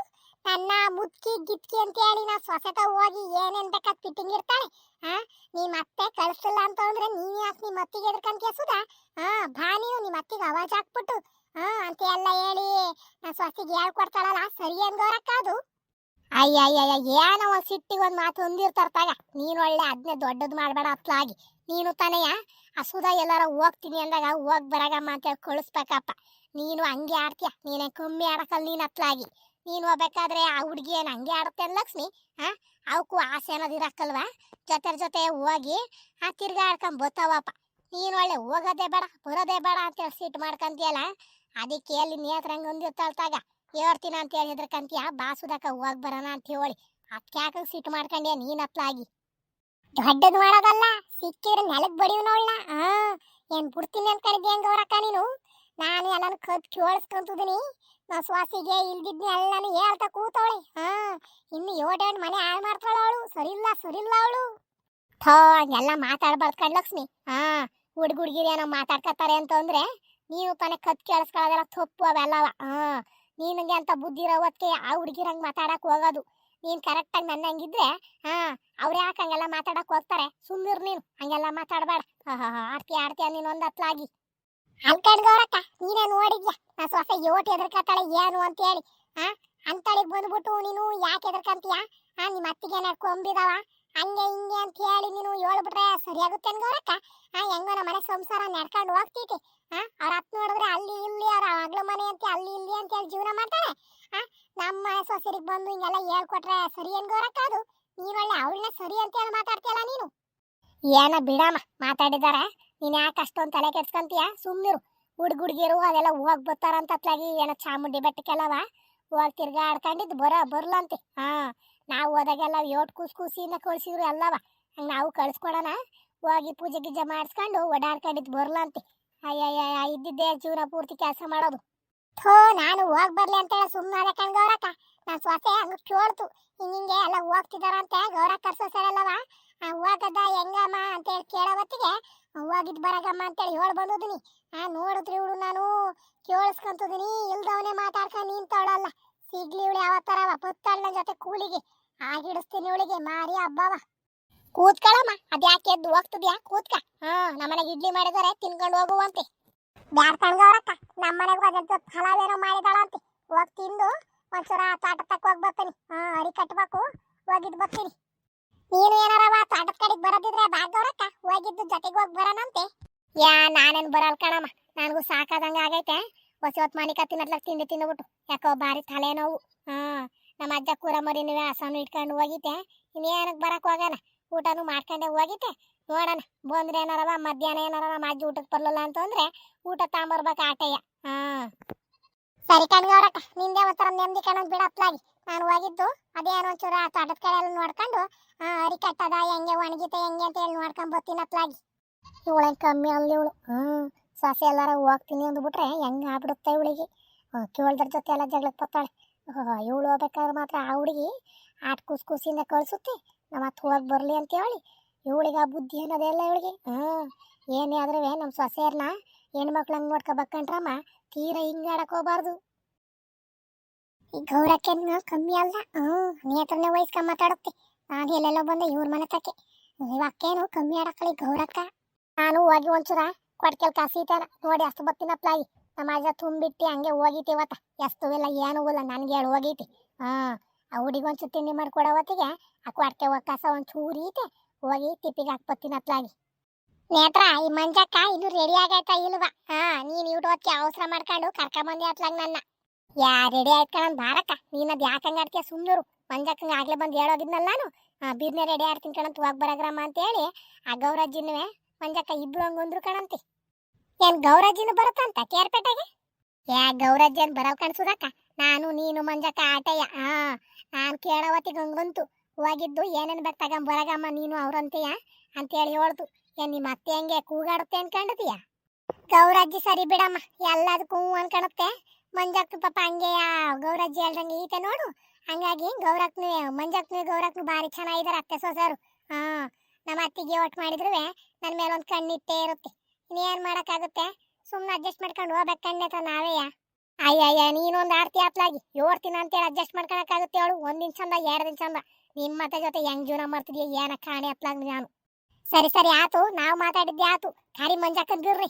ನನ್ನ ಮುದ್ಕಿ ಗಿತ್ಕಿ ಅಂತ ಹೇಳಿ ನಾ ಸೊಸೆತ ಹೋಗಿ ಏನೇನ್ ಬೇಕಾದ್ ಫಿಟ್ಟಿಂಗ್ ಇರ್ತಾಳೆ. ನೀ ಮತ್ತೆ ಕಳಿಸ್ಲಿಲ್ಲ ಅಂತ ಅಂದ್ರೆ ನೀನ್ ಯಾಕೆ ನಿಮ್ಮ ಅತ್ತಿಗೆ ಎದ್ರಕಂತೀಯ ಸುಧಾ? ಬಾ ನೀನು ನಿಮ್ಮ ಅತ್ತಿಗೆ ಅವಾಜ್ ಹಾಕ್ಬಿಟ್ಟು ಅಂತ ಎಲ್ಲ ಹೇಳಿ ನಾ ಸೊಸೆಗೆ ಹೇಳ್ಕೊಡ್ತಾಳಲ್ಲ, ಸರಿ ಅನ್ಗವ್ರಕ್ಕ ಅದು? ಅಯ್ಯಯ್ಯ ಏನೋ ಒಂದ್ ಸಿಟ್ಟಿಗೆ ಒಂದ್ ಮಾತು ಹೊಂದಿರ್ತಾರ ತಗ. ನೀನು ಒಳ್ಳೆ ಅದನ್ನೇ ದೊಡ್ಡದು ಮಾಡ್ಬೇಡ ಅತ್ಲಾಗಿ. ನೀನು ತಾನೆಯ ಆ ಸುಧಾ ಎಲ್ಲಾರ ಹೋಗ್ತೀನಿ ಅಂದಾಗ ಹೋಗ್ ಬರಗಮ್ಮ ಅಂತ ಹೇಳಿ ಕಳಿಸ್ಬೇಕಪ್ಪ. ನೀನು ಹಂಗೆ ಆಡ್ತೀಯ, ನೀನೇ ಕಮ್ಮಿ ಆಡಕಲ್ ನೀನ್ ಅತ್ಲಾಗಿ. ನೀನು ಹೋಗ್ಬೇಕಾದ್ರೆ ಆ ಹುಡುಗಿ ಏನು ಹಂಗೆ ಆಡುತ್ತೆ ಲಕ್ಷ್ಮಿ. ಅವಕ್ಕೂ ಆಸೆ ಅನ್ನೋದು ಇರಕ್ಕಲ್ವಾ? ಜೊತೆ ಹೋಗಿ ತಿರ್ಗಾಡ್ಕೊಂಡ್ ಬರ್ತಾವಪ್ಪ. ನೀನು ಒಳ್ಳೆ ಹೋಗೋದೇ ಬೇಡ ಬರೋದೇ ಬೇಡ ಅಂತೇಳಿ ಸಿಟ್ಟು ಮಾಡ್ಕಂತೀಯಲ್ಲ, ಅದಕ್ಕೆ ಎಲ್ಲಿ ನೇತ್ರಂಗೆ ಹೊಂದಿರ್ತಾಳ್ತಾಗ ಹೇಳ್ತೀನಿ ಅಂತ ಹೇಳಿ ಹೆದ್ರಕಂತೀಯ. ಬಾಸುದಕ್ಕ ಹೋಗಿ ಬರೋಣ ಅಂತ ಹೇಳಿ ಅದಕ್ಕೆ ಯಾಕೆ ಸಿಟ್ಟು ಮಾಡ್ಕೊಂಡ್ಯ ನೀನ್ ಅತ್ಲಾಗಿ? ದೊಡ್ಡದು ಮಾಡೋದಲ್ಲ, ಸಿಕ್ಕಿದ್ರೆ ನೆಲಕ್ ಬಡಿಯು ನೋಡ್ಲ. ಏನ್ ಬಿಡ್ತೀನಿ ಅಂತ ಕಡಿದ್ದೆ ಹೆಂಗ ಅವರಕ್ಕ ನೀನು? ನಾನು ಎಲ್ಲಾನು ಕತ್ ಕೇಳಿಸ್ಕೊಂತಿದ್ದೀನಿ. ನಾ ಸ್ವಾಸಿಗೆ ಇಲ್ದಿದ್ನಿ ಎಲ್ಲಾನು ಹೇಳ್ತಾ ಕೂತವಳೆ. ಇನ್ನು ಏಟೇಟ್ ಮನೆ ಹಾಳು ಮಾಡ್ತಾಳ ಅವಳು. ಸರಿಲ್ಲ ಅವಳು. ಥೋ, ಹಂಗೆಲ್ಲ ಮಾತಾಡ್ಬಾರ್ದು ಕಣ್ಲಕ್ಷ್ಮಿ. ಹುಡುಗಿರಿ ಏನೋ ಮಾತಾಡ್ಕತ್ತಾರೆ ಅಂತಂದ್ರೆ ನೀನು ತಾನೇ ಕತ್ ಕೇಳಿಸ್ಕೊಳ್ಳೋದೆಲ್ಲ ತಪ್ಪು ಅವೆಲ್ಲವ. ನೀನಿಗೆ ಅಂತ ಬುದ್ಧಿ ಇರೋವತ್ಕೆ ಆ ಹುಡುಗಿರಂಗೆ ಮಾತಾಡಕ್ ಹೋಗೋದು. ನೀನ್ ಕರೆಕ್ಟಾಗಿ ನನ್ನ ಹಂಗಿದ್ರೆ ಅವ್ರು ಯಾಕೆ ಹಂಗೆಲ್ಲ ಮಾತಾಡಕ್ ಹೋಗ್ತಾರೆ? ಸುಮ್ಮನಿರು ನೀನು, ಹಂಗೆಲ್ಲ ಮಾತಾಡಬೇಡ. ಆಡ್ತೀಯ ನೀನು ಒಂದು ಹತ್ಲಾಗಿ. ಅಲ್ಕಂಡ್ಗವ್ರಕ್ಕ, ನೀನೇ ನೋಡಿದ್ಯಾ ನಾ ಸೊಸೆ ಯೋಟ್ ಎದ್ರಕತ್ತಾಳೆ ಏನು ಅಂತ ಹೇಳಿ. ಅಂತಳಿಗೆ ಬಂದ್ಬಿಟ್ಟು ನೀನು ಯಾಕೆ ಎದ್ರಕಂತೀಯ? ನಿಮ್ಮ ಅತ್ತಿಗೆ ಕೊಂಬಿದಾವ ಹಂಗೆ ಹಿಂಗೆ ಅಂತ ಹೇಳಿ ನೀನು ಹೇಳ್ಬಿಟ್ರೆ ಸರಿಯಾಗುತ್ತೆ ಅನ್ಗವ್ರಕ್ಕ. ಹೆಂಗೋ ನಮ್ಮ ಮನೆ ಸಂಸಾರ ನಡ್ಕೊಂಡು ಹೋಗ್ತೈತಿ. ಅವ್ರ ಅತ್ ನೋಡಿದ್ರೆ ಅಲ್ಲಿ ಇಲ್ಲಿ ಅವ್ರ ಅಗ್ಲ ಮನೆ ಅಂತ ಅಲ್ಲಿ ಇಲ್ಲಿ ಅಂತ ಹೇಳಿ ಜೀವನ ಮಾಡ್ತಾಳೆ. ನಮ್ಮ ಮನೆ ಸೊಸೆರಿಗೆ ಬಂದು ಹಿಂಗೆಲ್ಲ ಹೇಳ್ಕೊಟ್ರೆ ಸರಿ ಅನ್ಗವ್ರಕ್ಕ? ಅದು ನೀನೊಳ್ಳೆ ಅವಳನ್ನ ಸರಿ ಅಂತ ಹೇಳಿ ಮಾತಾಡ್ತೀಯಲ್ಲ ನೀನು. ಏನ ಬಿಡಮ್ಮ, ಮಾತಾಡಿದಾರೆ. ನೀನ್ ಯಾಕೆ ಅಷ್ಟೊಂದು ತಲೆ ಕೆಡ್ಸ್ಕೊಂತೀಯ? ಸುಮ್ನಿರು. ಹುಡುಗಿರು ಅದೆಲ್ಲ ಹೋಗ್ ಬರ್ತಾರಂತತ್ಲಾಗಿ ಏನೋ ಚಾಮುಂಡಿ ಬೆಟ್ಟಕ್ಕೆಲ್ಲವ ಹೋಗಿ ತಿರ್ಗಾಡ್ಕೊಂಡಿದ್ದು ಬರ್ಲಂತೆ. ನಾವು ಹೋದಾಗೆಲ್ಲ ಯೋಟ್ ಕೂಸಿಯಿಂದ ಕಳ್ಸಿದ್ರು ಎಲ್ಲವ. ಹಂಗೆ ನಾವು ಕಳ್ಸ್ಕೊಡೋಣ, ಹೋಗಿ ಪೂಜೆ ಗೀಜೆ ಮಾಡಿಸ್ಕೊಂಡು ಓಡಾಡ್ಕೊಂಡಿದ್ದು ಬರ್ಲಂತೆ. ಅಯ್ಯಯ್ಯ, ಇದ್ದಿದ್ದೇ ಜೀವನ ಪೂರ್ತಿ ಕೆಲಸ ಮಾಡೋದು. ಥೋ, ನಾನು ಹೋಗಿ ಬರ್ಲಿ ಅಂತ ಹೇಳಿ ಸುಮ್ಮನೆ ಕಣ್ಗವ್ರಕ್ಕ. ನಾನು ಸ್ವಾಸೆ ಹಂಗ ಕೇಳ್ತು, ಹಿಂಗೆ ಎಲ್ಲ ಹೋಗ್ತಿದಾರಂತೆ ಗೌರ ಕರ್ಸೋ ಸರಲ್ಲವ. ಹೋಗದ ಹೆಂಗಮ್ಮ ಅಂತೇಳಿ ಕೇಳೋ ಹೊತ್ತಿಗೆ ಹೋಗಿದ್ ಬರಗಮ್ಮ ಅಂತೇಳಿ ಹೇಳಿ ಬಂದಿದ್ದೀನಿ. ನೋಡಿದ್ರಿ ಇವಳು ನಾನು ಕೇಳಿಸ್ಕೊಂತಿದ್ದೀನಿ. ಇಲ್ದವನೇ ಮಾತಾಡ್ಕೊಂಡು ನಿಂತವಳಲ್ಲ. ಸಿಗ್ಲಿ ಇವಳು ಯಾವ ಥರವ ಬತ್ತಾಳ ಜೊತೆ ಕೂಲಿಗೆ ಆಗಿಡಿಸ್ತೀನಿ ಇವಳಿಗೆ ಮಾರಿ ಹಬ್ಬವ. ಕೂತ್ಕೊಳ್ಳಮ್ಮ, ಅದ್ಯಾಕೆ ಎದ್ದು ಹೋಗ್ತದ್ಯಾ? ಕೂತ್ಕ. ನಮ್ಮನೆಗೆ ಇಡ್ಲಿ ಮಾಡಿದಾರೆ, ತಿನ್ಕೊಂಡು ಹೋಗುವಂತೆ. ಬ್ಯಾಡ್ ಕಣ್ಗವ್ರಕ್ಕ, ನಮ್ಮನೆಗೂ ಅದಂತ ಫಲಾವೇನೋ ಮಾಡಿದಾಳಂತೆ. ಹೋಗಿ ತಿಂದು ಒಂದ್ಸಲ ತಾಟ ತಕ್ಕ ಹೋಗಿ ಬರ್ತೀನಿ. ಅಡಿ ಕಟ್ಬೇಕು, ಹೋಗಿದ್ದು ಬರ್ತೀನಿ. ನೀನು ಏನಾರವ ತಾಟದ ಕಡೆಗೆ ಬರೋದಿದ್ರೆ ಬಾಗವ್ರಕ್ಕ, ಹೋಗಿದ್ದು ಜೊತೆಗೆ ಹೋಗಿ ಬರೋಣಂತೆ. ನಾನೇನು ಬರಲ್ ಕಣಮ್ಮ, ನನಗೂ ಸಾಕಾದಂಗ ಆಗೈತೆ. ಹೊಸ ಮನಿಕ ತಿನ್ನತ್ಲಾಗ ತಿಂದುಬಿಟ್ಟು ಯಾಕೋ ಭಾರಿ ತಲೆನೋವು. ನಮ್ಮ ಅಜ್ಜ ಕೂರ ಮರಿ ನೀವೇ ಹಸನು ಇಟ್ಕೊಂಡು ಹೋಗಿದ್ದೆ. ಇನ್ನೇನಕ್ಕೆ ಬರಕ್ ಹೋಗೋಣ, ಊಟನೂ ಮಾಡ್ಕೊಂಡೆ ಹೋಗಿದ್ದೆ. ನೋಡೋಣ ಬಂದ್ರೆ ಏನಾರವ ಮಧ್ಯಾಹ್ನ ಏನಾರ ನಮ್ಮ ಅಜ್ಜಿ ಊಟಕ್ಕೆ ಬರಲಿಲ್ಲ ಅಂತಂದ್ರೆ ಊಟ ತಾಂಬರ್ಬೇಕು ಆಟಯ್ಯ. ಸರಿ ಕಣ್ಗವ್ರಕ್ಕ, ನಿಂದೆ ಒಂಥರ ನೆಮ್ಮದಿ ಕಣಂಗ್ ಬಿಡತ್ಲಾಗಿ. ನಾನು ಹೋಗಿದ್ದು ಅದೇನೋ ಒಂಚೂರು ತೋಟದ ಕಡೆ ಎಲ್ಲ ನೋಡ್ಕೊಂಡು ಅರಿ ಕಟ್ಟದ ಹೆಂಗೆ ಒಣಗಿತೆ ಹೆಂಗೆ ಅಂತ ಹೇಳಿ ನೋಡ್ಕೊಂಡ್ ಬರ್ತೀನತ್ಲಾಗಿ. ಇವಳೆ ಕಮ್ಮಿ ಅಲ್ಲಿ ಇವಳು. ಸೊಸೆ ಎಲ್ಲಾರ ಹೋಗ್ತೀನಿ ಅಂದ್ಬಿಟ್ರೆ ಹೆಂಗೆ ಆಗ್ಬಿಡುತ್ತೆ ಇವಳಿಗೆ. ಕೇಳ್ದ್ರ ಜೊತೆ ಎಲ್ಲ ಜಗಳಕ್ಕೆ ಬರ್ತಾಳೆ. ಇವಳು ಹೋಗ್ಬೇಕಾದ್ರೆ ಮಾತ್ರ ಆ ಹುಡುಗಿ ಆಟ ಕೂಸಿಂದ ಕಳಿಸುತ್ತೆ. ನಮ್ಮ ಹತ್ತು ಹೋಗಿ ಬರಲಿ ಅಂತ ಹೇಳಿ. ಇವಳಿಗೆ ಆ ಬುದ್ಧಿ ಅನ್ನೋದೆಲ್ಲ ಇವಳಿಗೆ. ಏನೇ ಆದ್ರೂ ನಮ್ಮ ಸೊಸೆಯರ್ನ ಹೆಣ್ಮಕ್ಳಂಗೆ ನೋಡ್ಕೊಬೇಕಂಡ್ರಮ್ಮ ತೀರಾ ಹಿಂಗಾಡಕ್ ಹೋಗ್ಬಾರ್ದು. ಈ ಗೌರಕ್ಕೇನು ಕಮ್ಮಿ ಅಲ್ಲ. ನೇತ್ರನೇ ವಯಸ್ಕೊಂಡ್ ಮಾತಾಡುತ್ತೆ. ನಾನು ಎಲ್ಲೆಲ್ಲೋ ಬಂದೆ ಇವ್ರ ಮನೆ ತಕ್ಕೆ. ಇವಕ್ಕೇನು ಕಮ್ಮಿ ಆಡಕ್ಕಳಿ ಗೌರಕ್ಕ. ನಾನು ಹೋಗಿ ಒಂಚೂರ ಕೊಡ್ಕೆಲ್ ಕಾಸೀತಾರ ನೋಡಿ ಅಷ್ಟು ಬತ್ತಿನಪ್ಲಾಗಿ. ನಮ್ಮ ಅಜ್ಜ ತುಂಬಿಟ್ಟು ಹಂಗೆ ಹೋಗಿತೀವತ್ತ. ಎಷ್ಟು ಇಲ್ಲ ಏನೂ ಇಲ್ಲ, ನನಗೆ ಹೇಳಿ ಹೋಗೈತಿ. ಆ ಹುಡುಗಿ ಒಂಚೂರು ತಿಂಡಿ ಮಾಡ್ಕೊಡೋ ಹೊತ್ತಿಗೆ ಆ ಕೊಡ್ಕೆ ಹೋಗಿ ಕಸ ಒಂಚೂರು ಈತೆ ಹೋಗಿ ತಿಪ್ಪಿಗೆ ಹಾಕ್ಬತ್ತಿನಪ್ಲಾಗಿ. ನೇತ್ರ, ಈ ಮಂಜಕ್ಕ ಇನ್ನು ರೆಡಿ ಆಗೈತಾ ಇಲ್ವಾ? ನೀನು ಇವ್ಟೋದಕ್ಕೆ ಅವಸರ ಮಾಡ್ಕೊಂಡು ಕರ್ಕೊಂಬಂದಿ ಅತ್ಲಾಗ ನನ್ನ. ರೆಡಿ ಆಯ್ತ್ಕೊಂಡ್ ಬಾರಕ್ಕ. ನೀನ್ ಅದ್ ಯಾಕಂಗ ಆಡ್ತೀಯ? ಸುಮ್ನೂರು. ಮಂಜಕ್ಕಂಗ ಆಗ್ಲೇ ಬಂದು ಹೇಳೋಗಿದ್ನಲ್ಲ ನಾನು, ಬೀರ್ನೆ ರೆಡಿ ಆಡ್ತೀನಿ ಕಣಂತ ಹೋಗಿ ಬರಗ್ರಮ್ಮ ಅಂತ ಹೇಳಿ. ಆ ಗೌರಜ್ಜಿನವೇ ಮಂಜಕ್ಕ ಇಬ್ರು ಹಂಗಂದ್ರು ಕಣಂತೆ. ಏನ್ ಗೌರಜ್ಜಿನ ಬರುತ್ತಂತ ಕೇರ್ಪೇಟೆಗೆ? ಗೌರಜ್ಜಿ ಏನ್ ಬರಲ್ ಕಣ್ಸುದಕ್ಕ. ನಾನು ನೀನು ಮಂಜಕ್ಕ ಆಟಯ್ಯ. ನಾನು ಕೇಳೋ ಹೊತ್ತಿಗೆ ಹಂಗಂತು ಹೋಗಿದ್ದು ಏನೇನ್ ಬೇಕು ತಗೊಂಡ್ ಬರಗಮ್ಮ ನೀನು ಅವ್ರಂತೆಯ ಅಂತ ಹೇಳಿ ಹೇಳ್ದು. ಏನ್ ನಿಮ್ಮ ಅತ್ತೆ ಹಂಗೆ ಕೂಗಾಡುತ್ತೆ ಅನ್ಕೊಂಡಿದೀಯ? ಗೌರಜ್ಜಿ ಸರಿ ಬಿಡಮ್ಮ, ಎಲ್ಲದಕ್ಕೂ ಅನ್ಕೊಳುತ್ತೆ. ಮಂಜಕ್ಕ ಪಾಪ ಹಂಗೆ ಗೌರಜ್ಜಿ ಹೇಳ್ದಂಗೆ ಈತೆ ನೋಡು. ಹಂಗಾಗಿ ಮಂಜಕ್ಕನು ಭಾರಿ ಚೆನ್ನಾಗಿದ್ದಾರೆ ಅತ್ತೆ ಸೊಸರು. ನಮ್ಮ ಅತ್ತಿಗೆ ಒಟ್ಟು ಮಾಡಿದ್ರು ನನ್ನ ಮೇಲೆ ಒಂದು ಕಣ್ಣಿಟ್ಟೇ ಇರುತ್ತೆ. ಇನ್ನೇನ್ ಮಾಡಕ್ಕಾಗುತ್ತೆ, ಸುಮ್ಮನೆ ಅಡ್ಜಸ್ಟ್ ಮಾಡ್ಕೊಂಡು ಹೋಗ್ಬೇಕು ಕಣ್ಣೆತ ನಾವೇಯ. ಅಯ್ಯಯ್ಯ, ನೀನೊಂದು ಆಡ್ತಿ ಅತ್ಲಾಗಿ ಯೋಡ್ತೀನಿ ಅಂತೇಳಿ ಅಡ್ಜಸ್ಟ್ ಮಾಡ್ಕೊಳಕ್ಕಾಗುತ್ತೆ ಅವಳು. ಒಂದಿನ ಚಂದ 2 ದಿನ ಚಂದ ನಿಮ್ಮ ಮತ್ತೆ ಜೊತೆ ಹೆಂಗ್ ಜೀವನ ಮಾಡ್ತಿದ್ಯ ಏನ ಕಾಣಿ ಅತ್ಲಾಗ ನಾನು. ಸರಿ ಆತು, ನಾವು ಮಾತಾಡಿದ್ದೆ ಆತು. ಕರಿ ಮಂಜಕ್ಕನ್ ಬಿಡ್ರಿ.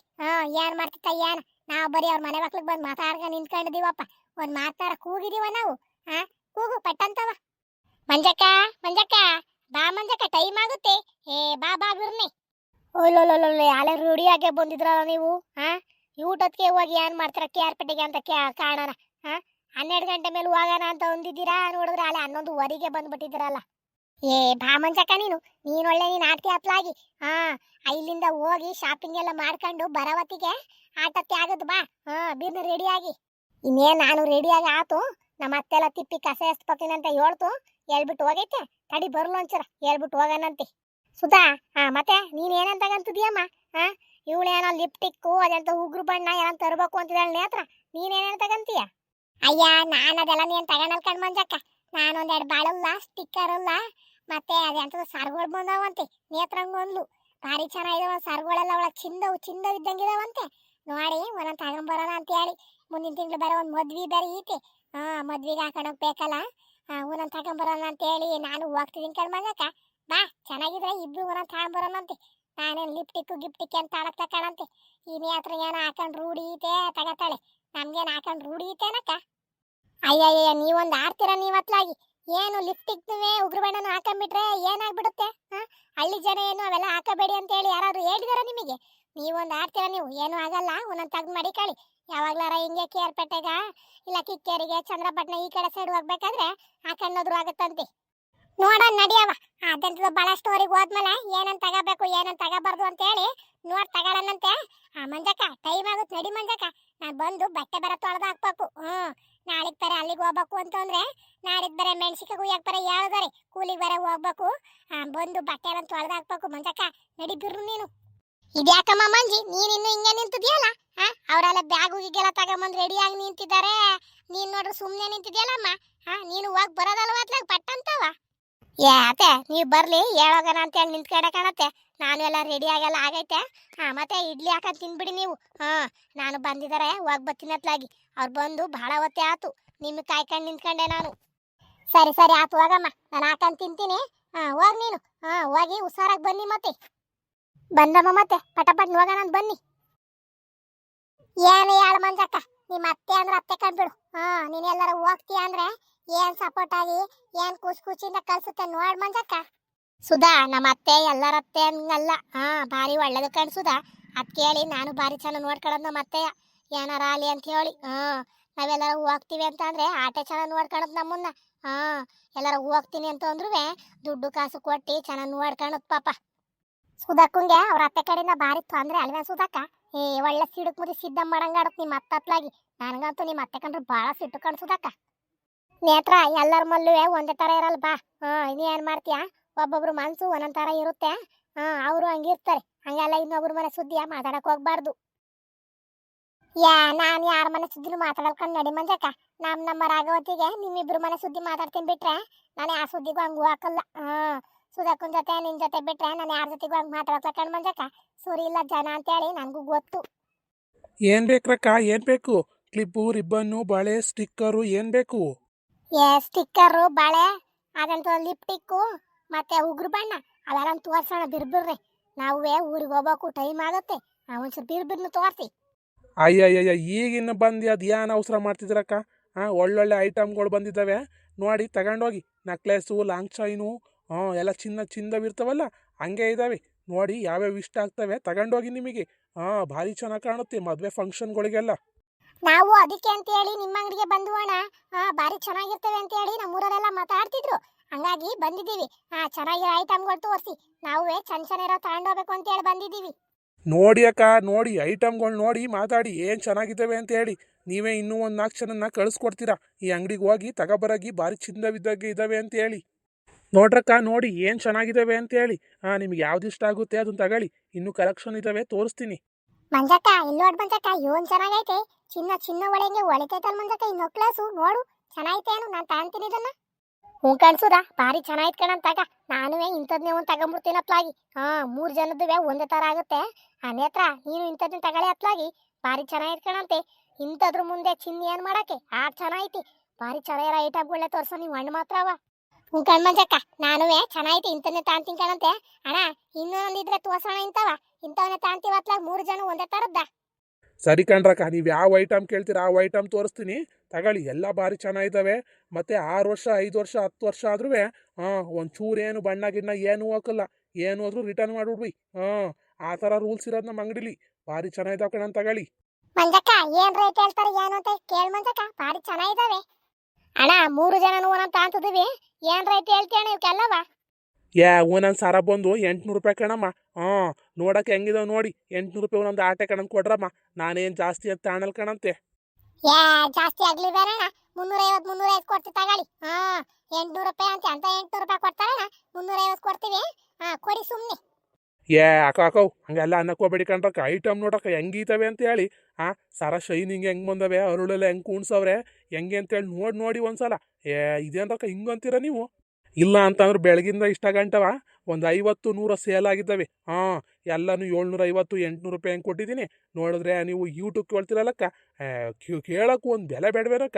ಏನ್ ಮಾಡ್ತಿತ್ತ ಏನ? ನಾವು ಬರೀ ಅವ್ರ ಮನೆ ಮಕ್ಳಿಗೆ ಬಂದು ಮಾತಾಡ್ಕೊಂಡು ನಿಂತ್ಕೊಂಡಿದೀವಪ್ಪ. ಒಂದ್ ಮಾತಾಡ ಕೂಗಿದೀವ ನಾವು. ಕೂಗು ಪಟ್ಟಂತವ. ಮಂಜಕ್ಕ ಬಾ ಮಂಜಕ್ಕ, ಟೈಮ್ ಆಗುತ್ತೆ. ಬಾ ಬಿರ್ನಿ. ಓಲೋಲೋಲೋ, ಅಲೆ ರೂಢಿಯಾಗೆ ಬಂದಿದ್ರಲ್ಲ ನೀವು. ಊಟಕ್ಕೆ ಹೋಗಿ ಏನ್ ಮಾಡ್ತೀರ ಕೇರ್ಪೇಟೆಗೆ ಅಂತ ಕಾಣೋಣ. 12 ಗಂಟೆ ಮೇಲೆ ಹೋಗೋಣ ಅಂತ ಹೊಂದಿದ್ದೀರಾ, ನೋಡಿದ್ರೆ ಅಲ್ಲೇ 11:15ಗೆ ಬಂದ್ಬಿಟ್ಟಿದ್ದೀರಲ್ಲ. ಬಾ ಮಂಜಕ್ಕ, ನೀನ್ ಒಳ್ಳೆ ನೀನ್ ಆಡ್ತಿ ಅತ್ಲಾಗಿ. ಇಲ್ಲಿಂದ ಹೋಗಿ ಶಾಪಿಂಗ್ ಎಲ್ಲ ಮಾಡ್ಕೊಂಡು ಬರವತ್ತಿಗೆ ಆಟಕ್ಕೆ ಆಗದು. ಬಾ ಬೀರ್ನ ರೆಡಿಯಾಗಿ. ಇನ್ನೇನ್ ನಾನು ರೆಡಿಯಾಗಿ ಆತು. ನಮ್ಮ ಅತ್ತೆಲ್ಲ ತಿಪ್ಪಿ ಕಸ ಎಸ್ಕೊತೀನಿ ಅಂತ ಹೇಳ್ತು. ಹೇಳ್ಬಿಟ್ಟು ಹೋಗೈತೆ. ತಡಿ ಬರ್ಲು ಒಂಚೂರ ಹೇಳ್ಬಿಟ್ಟು ಹೋಗೋಣಂತೆ. ಸುಧಾ, ಮತ್ತೆ ನೀನ್ ಏನಂತ ತಗಂತಿದ್ಯಮ್ಮ? ಇವಳೇನೋ ಲಿಪ್ಟಿಕ್ಕು ಅದೆಂತ ಉಗುರು ಬಣ್ಣ ಏನಂತ ತರಬೇಕು ಅಂತಿದ್ದಾಳೆ ನೇತ್ರ. ನೀನೇನೇನು ತಗಂತೀಯ? ಅಯ್ಯ, ನಾನು ಅದೆಲ್ಲ ನೀನ್ ತಗೊಂಡಲ್ ಕಣ್ ಮಂಜಕ್ಕ. ನಾನೊಂದೆರಡು ಬಾಳಲ್ಲ, ಸ್ಟಿಕ್ಕರ್ ಅಲ್ಲ, ಮತ್ತೆ ಅದೆಂತದ ಸರ್ಗಳು ಬಂದವಂತೆ ನೇತ್ರಂಗೊಂದ್ಲು. ಭಾರಿ ಚೆನ್ನಾಗಿದಾವ ಸರ್ಗಳೆಲ್ಲ, ಒಳಗೆ ಚಿಂದವ್ ಇದ್ದಂಗಿದಾವಂತೆ. ನೋಡಿ ಒಂದೊಂದು ತಗೊಂಬರೋಣ ಅಂತ ಹೇಳಿ. ಮುಂದಿನ ತಿಂಗಳು ಬೇರೆ ಒಂದು ಮದ್ವಿ ಬೇರೆ ಐತೆ. ಮದ್ವಿಗೆ ಹಾಕೊಂಡೋಗ್ ಬೇಕಲ್ಲ. ಒಂದೊಂದು ತಗೊಂಬರೋಣ ಅಂತ ಹೇಳಿ ನಾನು ಹೋಗ್ತಿದ್ದೀನಿ ಕಣ್ ಮಂಜಕ್ಕ. ಬಾ, ಚೆನ್ನಾಗಿದ್ರೆ ಇಬ್ರು ಒಂದೊಂದು ತಗೊಂಬರೋಣಂತೆ. ನಾನೇನು ಗಿಫ್ಟಿಕ್ ಅಂತ ತಾಳಕ್ ತಕೊಳ್ಳಂತೆ. ಈ ನೇತ್ರ ಏನೋ ಹಾಕೊಂಡು ರೂಢಿ ಐತೆ ತಗತಾಳೆ. ನಮ್ಗೇನು ಹಾಕೊಂಡು ರೂಢಿ ಐತೆನಕ್ಕ? ಅಯ್ಯಯ್ಯ, ನೀವೊಂದು ಆಡ್ತೀರ ನೀವತ್ಲಾಗಿ. ಏನು ಲಿಪ್ಟಿಕ್ನುವೆ ಉಗುರು ಬಣ್ಣನ ಹಾಕೊಂಡ್ಬಿಟ್ರೆ ಏನಾಗ್ಬಿಡುತ್ತೆ? ಹಳ್ಳಿ ಜನ ಏನು ಅವೆಲ್ಲ ಹಾಕಬೇಡಿ ಅಂತ ಹೇಳಿ ಯಾರಾದ್ರೂ ಹೇಳಿದಾರ ನಿಮಗೆ? ನೀವೊಂದು ಆಡ್ತೀರ ನೀವು. ಏನು ಆಗಲ್ಲ, ಒಂದೊಂದು ತೆಗ್ದು ಮಡಿಕೊಳ್ಳಿ. ಯಾವಾಗ್ಲಾರ ಹಿಂಗೆ ಕೇರ್ಪೇಟೆಗ ಇಲ್ಲ ಕಿಕ್ಕೇರಿಗೆ ಚಂದ್ರಪಟ್ಟಣ ಈ ಕಡೆ ಸೈಡ್ ಹೋಗ್ಬೇಕಾದ್ರೆ ಹಾಕೊಂಡೋದ್ರು ಆಗತ್ತಂತೆ. ನೋಡೋಣ ನಡಿಯವ. ಅದಂತದ ಬಹಳಷ್ಟು ಊರಿಗೆ ಹೋದ್ಮೇಲೆ ಏನಂತ ತಗೋಬೇಕು ಏನಂತ ತಗೋಬಾರ್ದು ಅಂತ ಹೇಳಿ ನೋಡ್ ತಗೊಳ್ಳನಂತೆ. ಮಂಜಕ್ಕ, ಟೈಮ್ ಆಗುತ್ತೆ, ನಡಿ ಮಂಜಕ್ಕ. ನಾನು ಬಂದು ಬಟ್ಟೆ ಬೇರೆ ತೊಳೆದು ಹಾಕ್ಬೇಕು. ನಾಳಿಗೆ ಬೇರೆ ಅಲ್ಲಿಗೆ ಹೋಗ್ಬೇಕು ಅಂತಂದ್ರೆ ನಾಳಿದ್ದು ಬೇರೆ ಮೆಣಸಿಕಾಯಿ ಕುಯ್ಯಕ್ಕೆ ಬೇರೆ ಹೇಳಿದಾರೆ. ಕೂಲಿಗೆ ಬೇರೆ ಹೋಗ್ಬೇಕು. ಬಂದು ಬಟ್ಟೆ ಎಲ್ಲ ತೊಳೆದು ಹಾಕ್ಬೇಕು. ಮಂಜಕ್ಕ, ನಡಿ ಬಿರು ನೀನು. ಇದ್ಯಾಕಮ್ಮ ಮಂಜಿ, ನೀನ್ ಇನ್ನು ಹಿಂಗೆ ನಿಂತಿದ್ಯಲ್ಲ? ಅವರೆಲ್ಲ ಬ್ಯಾಗು ಗೀಗೆಲ್ಲ ತಗೊಂಬಂದು ರೆಡಿಯಾಗಿ ನಿಂತಿದ್ದಾರೆ. ನೀನ್ ನೋಡ್ರಿ ಸುಮ್ಮನೆ ನಿಂತಿದ್ಯಲ್ಲಮ್ಮ. ನೀನು ಹೋಗಿ ಬರೋದಲ್ವ ಅತ್ಲಾಗ ಪಟ್ಟಂತವ? ಅತ್ತೆ, ನೀವು ಬರ್ಲಿ ಹೇಳೋಗಣ ಅಂತ ಹೇಳಿ ನಿಂತ್ಕಡೆ ಕಾಣತ್ತೆ. ನಾನು ಎಲ್ಲ ರೆಡಿ ಆಗಲ್ಲ ಆಗೈತೆ. ಮತ್ತೆ ಇಡ್ಲಿ ಹಾಕೊಂಡು ತಿನ್ಬಿಡಿ ನೀವು. ನಾನು ಬಂದಿದ್ದಾರೆ ಹೋಗಿ ಬರ್ತೀನತ್ಲಾಗಿ. ಅವ್ರು ಬಂದು ಬಹಳ ಹೊತ್ತೆ ಆತು. ನಿಮ್ಗೆ ಕಾಯ್ಕೊಂಡು ನಿಂತ್ಕೊಂಡೆ ನಾನು. ಸರಿ ಆತು ಹೋಗಮ್ಮ, ನಾನು ಹಾಕೊಂಡು ತಿಂತೀನಿ. ಹೋಗಿ ನೀನು. ಹೋಗಿ ಹುಷಾರಾಗಿ ಬನ್ನಿ. ಮತ್ತೆ ಬಂದಮ್ಮ, ಮತ್ತೆ ಪಟಪಟ್ ಹೋಗೋಣ ಬನ್ನಿ. ಏನು ಹೇಳು ಮಂಜಕ್ಕ, ನಿಮ್ಮ ಅತ್ತೆ ಅಂದ್ರೆ ಅತ್ತೆ ಕಂಡ್ಬಿಡು. ನೀನೆಲ್ಲರೂ ಹೋಗ್ತೀಯ ಅಂದ್ರೆ ಏನ್ ಸಪೋರ್ಟ್ ಆಗಿ ಏನ್ ಖುಷಿಯಿಂದ ಕಳ್ಸುತ್ತೆ ನೋಡ್ ಮಂಜಕ್ಕ. ಸುಧಾ, ನಮ್ಮ ಅತ್ತೆ ಎಲ್ಲರತ್ತೆ ಹಂಗಲ್ಲ. ಭಾರಿ ಒಳ್ಳೇದು ಕಣ್ಸುದಾ. ಅದ್ ಕೇಳಿ ನಾನು ಭಾರಿ ಚೆನ್ನಾಗಿ ನೋಡ್ಕೊಳ್ಳೋದು ನಮ್ಮ ಅತ್ತೆಯ. ಏನಾರ ಅಲ್ಲಿ ಅಂತ ಹೇಳಿ ನಾವೆಲ್ಲರೂ ಹೋಗ್ತೀವಿ ಅಂತ ಅಂದ್ರೆ ಆಟೆ ಚೆನ್ನಾಗಿ ನೋಡ್ಕೊಳ್ಳೋದು ನಮ್ಮನ್ನ. ಎಲ್ಲರೂ ಹೋಗ್ತೀನಿ ಅಂತ ಅಂದ್ರೂ ದುಡ್ಡು ಕಾಸು ಕೊಟ್ಟು ಚೆನ್ನಾಗಿ ನೋಡ್ಕೊಳ್ಳೋದು ಪಾಪ. ಸುಧಾಕಂಗೆ ಅವ್ರ ಅತ್ತೆ ಕಡೆಯಿಂದ ಭಾರಿ ತೊಂದ್ರೆ ಅಲ್ವೇ ಸುಧಾಕ? ಒಳ್ಳೆ ಸಿಡುಕ್ ಮುದಿ ಸಿದ್ಧ ಮಾಡಂಗಾಡತ್ ನಿಮ್ಮ ಅತ್ತತ್ಲಾಗಿ. ನನಗಂತೂ ನಿಮ್ಮ ಅತ್ತೆ ಕಂಡ್ರೆ ಭಾಳ ಸಿಟ್ಟು ಕಣ್ಸುದಕ್ಕ. ನೇತ್ರ, ಎಲ್ಲರ ಮಲ್ಲುವೆ ಒಂದೇ ತರ ಇರಲ್ಲ ಬಾ. ಇನ್ನು ಏನ್ ಮಾಡ್ತೀಯ? ಒಬ್ಬೊಬ್ರು ಮನ್ಸು ಒಂದೊಂದ್ ತರ ಇರುತ್ತೆ. ಅವರು ಹಂಗಿರ್ತಾರೆ. ಹಂಗೆಲ್ಲ ಇನ್ನೊಬ್ರು ಮನೆ ಸುದ್ದಿಯ ಮಾತಾಡಕ್ ಹೋಗ್ಬಾರ್ದು. ನಾನ್ ಯಾರ ಮನೆ ಸುದ್ದಿನೂ ಮಾತಾಡ್ಕೊಂಡು ನಡಿ ಮಂಜಕ್ಕ. ನಮ್ಮ ರಾಘವತಿಗೆ ನಿಮ್ಮಿಬ್ರು ಮನೆ ಸುದ್ದಿ ಮಾತಾಡ್ತೀನಿ ಬಿಟ್ರೆ ನಾನು ಆ ಸುದ್ದಿಗೂ ಹಂಗೂ ಹಾಕಲ್ಲ. ಸುಧಾಕನ್ ಜೊತೆ ನಿನ್ ಜೊತೆ ಬಿಟ್ರೆ ನಾನು ಯಾರ ಜೊತೆಗೂ ಹಂಗೆ ಮಾತಾಡ್ಕೊಂಡು ಮಂಜಕ್ಕ. ಸೂರಿ ಇಲ್ಲ ಜನ ಅಂತೇಳಿ ನನಗೂ ಗೊತ್ತು. ಏನ್ ಬೇಕ್ರಕ್ಕ? ಏನ್ ಬೇಕು? ಕ್ಲಿಪ್ಪು, ರಿಬ್ಬನ್ನು, ಬಳೆ, ಸ್ಟಿಕ್ಕರು ಏನ್ ಬೇಕು? ಸ್ಟಿಕ್ಕರು, ಬಳೆ, ಅದಂತ ಲಿಪ್ಟಿಕ್ಕು, ಮತ್ತೆ ಉಗುರು ಬಣ್ಣ ಅವೆಲ್ಲ ತೋರ್ಸೋಣ ಬಿರ್ಬಿರ್ರಿ. ನಾವೇ ಊರಿಗೆ ಹೋಗ್ಬೇಕು, ಟೈಮ್ ಆಗುತ್ತೆ. ಒಂಚೂರು ಬಿರ್ಬಿರ್ನು ತೋರಿಸಿ. ಅಯ್ಯಯ್ಯ, ಈಗಿನ್ನು ಬಂದು ಅದು ಏನು ಅವಸರ ಮಾಡ್ತಿದ್ರಕ್ಕ? ಒಳ್ಳೊಳ್ಳೆ ಐಟಮ್ಗಳು ಬಂದಿದ್ದಾವೆ ನೋಡಿ ತಗೊಂಡೋಗಿ. ನೆಕ್ಲೆಸ್ಸು, ಲಾಂಗ್ ಚೈನು, ಎಲ್ಲ ಚಿನ್ನವಿರ್ತಾವಲ್ಲ ಹಂಗೆ ಇದ್ದಾವೆ ನೋಡಿ. ಯಾವ್ಯಾವ ಇಷ್ಟ ಆಗ್ತವೆ ತಗೊಂಡೋಗಿ ನಿಮಗೆ. ಭಾರಿ ಚೆನ್ನಾಗಿ ಕಾಣುತ್ತೆ ಮದುವೆ ಫಂಕ್ಷನ್ಗಳಿಗೆಲ್ಲ. ನಾವು ಅದಕ್ಕೆ ಅಂತ ಹೇಳಿ ನಿಮ್ಮ ಅಂಗಡಿಗೆ ಬಂದ್ವಣ. ಭಾರಿ ಚೆನ್ನಾಗಿರ್ತವೆ ಅಂತ ಹೇಳಿ ನಮ್ಮೂರಲ್ಲೆಲ್ಲ ಮಾತಾಡ್ತಿದ್ರು. ಹಂಗಾಗಿ ಬಂದಿದ್ದೀವಿ. ಚೆನ್ನಾಗಿರೋ ಐಟಮ್ಗಳು ತೋರಿಸಿ. ನಾವೇ ಚೆನ್ನ ಇರೋ ತಗೊಂಡೋಗ್ಬೇಕು ಅಂತ ಹೇಳಿ ಬಂದಿದ್ದೀವಿ. ನೋಡಿ ಅಕ್ಕ, ನೋಡಿ ಐಟಮ್ಗಳು ನೋಡಿ ಮಾತಾಡಿ ಏನು ಚೆನ್ನಾಗಿದ್ದಾವೆ ಅಂತ ಹೇಳಿ. ನೀವೇ ಇನ್ನೂ ಒಂದು 4 ಜನನ್ನ ಕಳಿಸ್ಕೊಡ್ತೀರಾ ಈ ಅಂಗಡಿಗೆ ಹೋಗಿ ತಗೊಬರಾಗಿ. ಭಾರಿ ಚಿಂದವಿದ್ದಾಗೆ ಇದ್ದಾವೆ ಅಂತ ಹೇಳಿ. ನೋಡ್ರಕ್ಕ, ನೋಡಿ ಏನು ಚೆನ್ನಾಗಿದ್ದಾವೆ ಅಂತ ಹೇಳಿ. ನಿಮ್ಗೆ ಯಾವ್ದು ಇಷ್ಟ ಆಗುತ್ತೆ ಅದನ್ನ ತಗೊಳ್ಳಿ. ಇನ್ನೂ ಕಲೆಕ್ಷನ್ ಇದ್ದಾವೆ, ತೋರಿಸ್ತೀನಿ. ಮಂಜಕ್ಕ, ಇಲ್ಲಿ ನೋಡ್ ಮಂಜಕ್ಕ, ಇವನ್ ಚೆನ್ನಾಗೈತೆ. ಚಿನ್ನ ಒಳಗೆ ಒಳಿತೈತಲ್ ಮಂಜಕ್ಕ. ಈ ನಕ್ಲಾಸು ನೋಡು ಚೆನ್ನಾಗೈತೆ. ಏನು ನಾನು ತಗೊಂತೀನಿ ಇದನ್ನ. ಹ್ಞೂ ಕಣ್ಸುದಾ, ಭಾರಿ ಚೆನ್ನಾಗಿತ್ ಕಣ ತಗ. ನಾನುವೇ ಇಂಥದ್ನೇ ಒಂದು ತಗೊಂಬಿಡ್ತೀನಿ ಅತ್ಲಾಗಿ. 3 ಜನದ್ದುವೆ ಒಂದೇ ಥರ ಆಗುತ್ತೆ. ನೇತ್ರ, ನೀನು ಇಂಥದ್ದನ್ನ ತಗೊಳ್ಳಿ ಅತ್ಲಾಗಿ. ಭಾರಿ ಚೆನ್ನಾಗಿತ್ ಕಣಂತೆ. ಇಂಥದ್ರ ಮುಂದೆ ಚಿನ್ನ ಏನು ಮಾಡಕ್ಕೆ ಚೆನ್ನಾಗೈತಿ. ಭಾರಿ ಚೆನ್ನಾಗಿರೋ ಐಟಮ್ಗಳನ್ನ ತೋರ್ಸೋ ನೀವು ಹಣ್ಣು ಮಾತ್ರ ಅವ. ಹ್ಞೂ ಕಣ್ ಮಂಜಕ್ಕ, ನಾನುವೇ ಚೆನ್ನಾಗೈತಿ ಇಂಥದ್ನೇ ತಾಂತೀನಿ ಕಣಂತೆ. ಅಣ್ಣ, ಇನ್ನೊಂದಿದ್ರೆ ತೋರ್ಸೋಣ ಇಂಥವನ್ನೇ ತಾಂತೀವಿ ಅತ್ಲಾಗ. 3 ಜನ ಒಂದೇ ಥರದ್ದ. ಸರಿ ಕಣ್ರಕ್ಕ, ನೀವು ಯಾವ ಐಟಮ್ ಕೇಳ್ತೀರಾ ಆ ಐಟಮ್ ತೋರಿಸ್ತೀನಿ, ತಗೊಳ್ಳಿ. ಎಲ್ಲ ಭಾರಿ ಚೆನ್ನಾಗಿದ್ದಾವೆ. ಮತ್ತು 6 ವರ್ಷ 5 ವರ್ಷ 10 ವರ್ಷ ಆದ್ರೂ ಒಂಚೂರು ಏನು ಬಣ್ಣ ಗಿಣ್ಣ ಏನೂ ಹಾಕಲ್ಲ. ಏನು ಹೋದ್ರೂ ರಿಟರ್ನ್ ಮಾಡಿಬಿಡ್ವಿ. ಆ ಥರ ರೂಲ್ಸ್ ಇರೋದು ನಮ್ಮ ಅಂಗಡಿಲಿ. ಭಾರಿ ಚೆನ್ನಾಗಿದ್ದಾವೆ ಕಣ, ತಗೊಳ್ಳಿ. ಮಂಜಕ್ಕ, ಏನ್ ರೇಟ್ ಹೇಳ್ತಾರೆ ಏನು ಅಂತ ಕೇಳಿ ಮಂಜಕ್ಕ. ಭಾರಿ ಚೆನ್ನಾಗಿದ್ದಾವೆ ಅಣ್ಣ. 3 ಜನನು ಒಂದೊಂದು ತಾಂತಿದ್ದೀವಿ. ಏನ್ ರೇಟ್ ಹೇಳ್ತೀಯ ಇವಕ್ಕೆಲ್ಲವ? ಒಂದೊಂದು ಸರ ಬಂದು 800 ರೂಪಾಯಿ ಕಣಮ್ಮ. ನೋಡಕ್ಕೆ ಹೆಂಗಿದಾವೆ ನೋಡಿ. 800 ರೂಪಾಯಿ ಒಂದೊಂದು ಆಟೆ ಕಣಂತ ಕೊಡ್ರಮ್ಮ. ನಾನೇನು ಜಾಸ್ತಿ ಅಂತ ತಾಣಲ್ ಕಣಂತೆ. ಜಾಸ್ತಿ ಆಗ್ಲಿ ಬೇಡಣ್ಣ. 350 350 ಕೊಡ್ತೀವಿ ತಗೊಳ್ಳಿ. 800 ರೂಪಾಯಿ ಅಂತ 800 ರೂಪಾಯಿ ಕೊಡ್ತಾರಣ್ಣ. 350 ಕೊಡ್ತೀವಿ. ಕೊಡಿ ಸುಮ್ಮನೆ. ಅಕ್ಕವ್ ಹಂಗೆಲ್ಲ ಅನ್ನಕ್ಕೋಬೇಡಿ ಕಣ್ರಕ್ಕ. ಐಟಮ್ ನೋಡಕ್ಕ ಹೆಂಗೀತವೆ ಅಂತ ಹೇಳಿ ಸರ ಶೈನಿಂಗ್ ಹೆಂಗ್ ಬಂದವೆ, ಅರುಳೆಲ್ಲ ಹೆಂಗ್ ಕೂಣ್ಸವ್ರೆ ಹೆಂಗೆ ಅಂತೇಳಿ ನೋಡಿ ಒಂದ್ಸಲ. ಇದೇನ್ರಕ್ಕ ಹಿಂಗಂತೀರ ನೀವು? ಇಲ್ಲ ಅಂತಂದ್ರೆ ಬೆಳಗಿಂದ ಇಷ್ಟ ಗಂಟವ ಒಂದು 50-100 ಸೇಲ್ ಆಗಿದ್ದಾವೆ. ಎಲ್ಲನೂ 750 800 ರೂಪಾಯಿ ಹೆಂಗೆ ಕೊಟ್ಟಿದ್ದೀನಿ. ನೋಡಿದ್ರೆ ನೀವು ಯೂಟ್ಯೂಬ್ ಕೇಳ್ತಿರಲ್ಲಕ್ಕ, ಕೇಳಕ್ಕೂ ಒಂದು ಬೆಲೆ ಬೇಡಬೇರಕ್ಕ.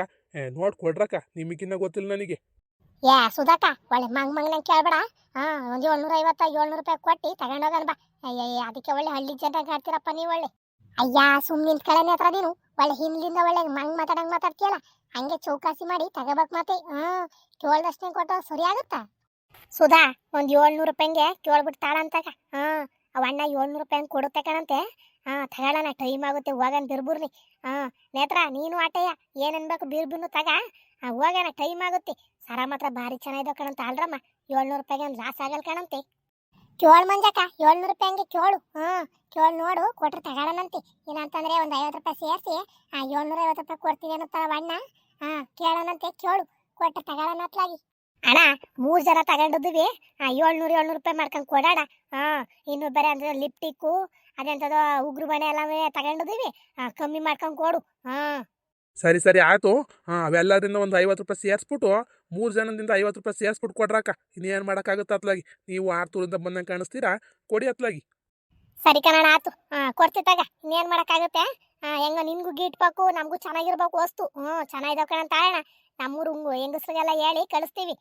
ನೋಡಿ ಕೊಡ್ರಕ್ಕ, ನಿಮಗಿನ್ನ ಗೊತ್ತಿಲ್ಲ ನನಗೆ. ಸುಧಾಕ ಒಳ್ಳೆ ಮಂಗ್ನಂಗೆ ಕೇಳ್ಬೇಡ. ಒಂದು 750 ರೂಪಾಯಿ ಕೊಟ್ಟು ತಗೊಂಡೋಗನ್ ಬಾ. ಅಯ್ಯ ಅದಕ್ಕೆ ಒಳ್ಳೆ ಹಳ್ಳಿ ಜನರಾಗ ಆಡ್ತೀರಪ್ಪ ನೀವು. ಒಳ್ಳೆ ಸುಮ್ಮನೆ ನಿಂತ ಕಳೆನೆ ಹತ್ರ ನೀನು ಒಳ್ಳೆ ಹಿಂದಿಂದ ಒಳ್ಳೆ ಮಾತಾಡಂಗೆ ಮಾತಾಡ್ತೀಯಲ್ಲ, ಹಂಗೆ ಚೌಕಾಸಿ ಮಾಡಿ ತಗೋಬೇಕು. ಮತ್ತೆ ಕೇಳ್ದಷ್ಟೇ ಕೊಟ್ಟು ಸರಿ ಆಗುತ್ತಾ? ಸುಧಾ, ಒಂದು 700 ರೂಪಾಯಿಗೆ ಕೇಳ್ಬಿಟ್ಟು ತಾಳ ಅಂತಕ. ಅವಣ್ಣ 700 ರೂಪಾಯಿ ಕೊಡುತ್ತೆ ಕಣಂತೆ. ತಗೊಳ್ಳೋಣ, ಟೈಮ್ ಆಗುತ್ತೆ, ಹೋಗೋಣ ಬಿರ್ಬುರ್ನಿ. ನೇತ್ರ ನೀನು ಆಟಯ್ಯ ಏನನ್ಬೇಕು ಬಿರ್ಬುರ್ನು ತಗ. ಹೋಗೋಣ, ಟೈಮ್ ಆಗುತ್ತೆ. ಸರ ಮಾತ್ರ ಭಾರಿ ಚೆನ್ನಾಗಿದ್ದಾವೆ ಕಣಂತ. ಅಲ್ರಮ್ಮ 700 ರೂಪಾಯಿಗೆ ಒಂದು ಲಾಸ್ ಆಗಲ್ ಕಣಂತೆ. ಕೇಳು ಮಂಜಕ್ಕ, 700 ರೂಪಾಯಿ ಹಂಗೆ ಕೇಳು. ಕೇಳು ನೋಡು, ಕೊಟ್ರೆ ತಗೊಳ್ಳೋಣಂತೆ. ಏನಂತಂದ್ರೆ ಒಂದು 50 ರೂಪಾಯಿ ಸೇರಿಸಿ 750 ರೂಪಾಯಿ ಕೊಡ್ತೀನಿ ಅನ್ನೋ ಅಣ್ಣ. ಕೇಳೋಣಂತೆ, ಕೇಳು, ಕೊಟ್ರೆ ತಗೊಳ್ಳೋಣ ಅತ್ಲಾಗಿ. ಅಣ್ಣ 3 ಜನ ತಗೊಂಡಿದ್ವಿ, 700 ರೂಪಾಯಿ ಮಾಡ್ಕೊಂಡು ಕೊಡೋಣ. ಇನ್ನು ಬೇರೆ ಅಂದ್ರೆ ಲಿಪ್ಟಿಕ್ಕು ಅದೆಂಥದ್ದು ಉಗುರು ಬಣೆ ಎಲ್ಲವೇ ತಗೊಂಡಿದ್ದೀವಿ, ಕಮ್ಮಿ ಮಾಡ್ಕೊಂಡು ಕೊಡು. ಸರಿ ಆಯ್ತು. ಅವೆಲ್ಲರಿಂದ ಒಂದು 50 ರೂಪಾಯಿ ಸೇರಿಸ್ಬಿಟ್ಟು 3 ಜನದಿಂದ 50 ರೂಪಾಯಿ ಸೇರಿಸ್ಬಿಟ್ಟು ಕೊಡ್ರಕ್ಕ. ಇನ್ನೇನು ಮಾಡೋಕ್ಕಾಗುತ್ತೆ ಅತ್ಲಾಗಿ. ನೀವು ಆರ್ತೂರಿಂದ ಬಂದಂಗೆ ಕಾಣಿಸ್ತೀರಾ, ಕೊಡಿ ಅತ್ಲಾಗಿ. ಸರಿ ಕಣಣ್ಣ, ಆಯ್ತು, ಕೊಡ್ತಿ ತಗ. ಇನ್ನೇನು ಮಾಡೋಕ್ಕಾಗುತ್ತೆ. ಹೆಂಗ ನಿನ್ಗೂ ಗೀಟ್ಬೇಕು, ನಮಗೂ ಚೆನ್ನಾಗಿರ್ಬೇಕು ವಸ್ತು. ಚೆನ್ನಾಗಿದ್ದಾವೆ ಕಣಂತ ಅಣ್ಣ. ನಮ್ಮೂರು ಹೆಂಗಸ್ರಿಗೆಲ್ಲ ಹೇಳಿ ಕಳಿಸ್ತೀವಿ.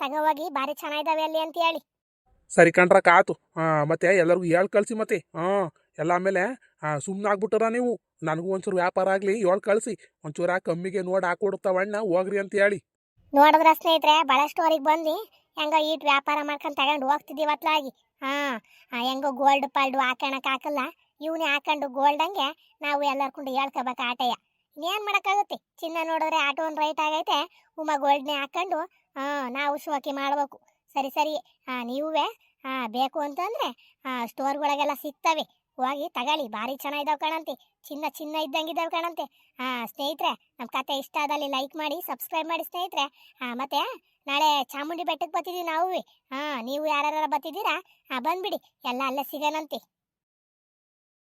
ತಗೋವಾಗಿ ಭಾರಿ ಚೆನ್ನಾಗಿದ್ದಾವೆ ಅಲ್ಲಿ ಅಂತ ಹೇಳಿ. ಸರಿ ಕಣ್ರಕ್ಕ, ಆಯ್ತು. ಮತ್ತೆ ಎಲ್ಲರಿಗೂ ಹೇಳಿ ಕಳಿಸಿ. ಮತ್ತೆ ಎಲ್ಲ ಆಮೇಲೆ ಸುಮ್ಮನೆ ಆಗ್ಬಿಟ್ಟಾರ ನೀವು. ನನಗೂ ಒಂಚೂರು ವ್ಯಾಪಾರ ಆಗಲಿ, ಹೇಳಿ ಕಳಿಸಿ. ಒಂಚೂರು ಕಮ್ಮಿಗೆ ನೋಡಿ ಹಾಕೊಡ್ತಾವಣ್ಣ, ಹೋಗ್ರಿ ಅಂತ ಹೇಳಿ. ನೋಡಿದ್ರ ಸ್ನೇಹಿತರೆ, ಭಾಳಷ್ಟು ಅವ್ರಿಗೆ ಬಂದು ಹೆಂಗೋ ಈಟ್ ವ್ಯಾಪಾರ ಮಾಡ್ಕೊಂಡು ತಗೊಂಡು ಹೋಗ್ತಿದ್ದೀವಿ ಅತ್ಲಾಗಿ. ಹೆಂಗೋ ಗೋಲ್ಡ್ ಪಾಲ್ಡು ಹಾಕೋಣಕ್ಕೆ ಹಾಕಲ್ಲ, ಇವನೇ ಹಾಕೊಂಡು ಗೋಲ್ಡಂಗೆ ನಾವು ಎಲ್ಲರ್ಕೊಂಡು ಹೇಳ್ಕೋಬೇಕು ಆಟಯ್ಯ. ಇನ್ನೇನು ಮಾಡೋಕ್ಕಾಗುತ್ತೆ. ಚಿನ್ನ ನೋಡಿದ್ರೆ ಆಟೋ ಒಂದು ರೈಟ್ ಆಗೈತೆ, ಗೋಲ್ಡ್ನೇ ಹಾಕೊಂಡು ನಾವು ಶೋಕಿ ಮಾಡ್ಬೇಕು. ಸರಿ, ನೀವೇ ಬೇಕು ಅಂತಂದರೆ ಸ್ಟೋರ್ಗಳಿಗೆಲ್ಲ ಸಿಗ್ತವೆ, ಹೋಗಿ ತಗೊಳ್ಳಿ. ಭಾರಿ ಚೆನ್ನಾಗಿದ್ದಾವೆ ಕಣಂತೆ, ಚಿನ್ನ ಇದ್ದಂಗಿದ್ದಾವೆ ಕಣಂತೆ. ಸ್ನೇಹಿತರೆ, ನಮ್ಮ ಕತೆ ಇಷ್ಟ ಆದಲ್ಲಿ ಲೈಕ್ ಮಾಡಿ, ಸಬ್ಸ್ಕ್ರೈಬ್ ಮಾಡಿ ಸ್ನೇಹಿತರೆ. ಮತ್ತೆ ನಾಳೆ ಚಾಮುಂಡಿ ಬೆಟ್ಟಕ್ಕೆ ಬರ್ತಿದ್ದೀವಿ ನಾವು. ನೀವು ಯಾರ್ಯಾರು ಬರ್ತಿದ್ದೀರಾ ಬಂದ್ಬಿಡಿ, ಎಲ್ಲ ಅಲ್ಲೇ ಸಿಗೋಣಂತೆ.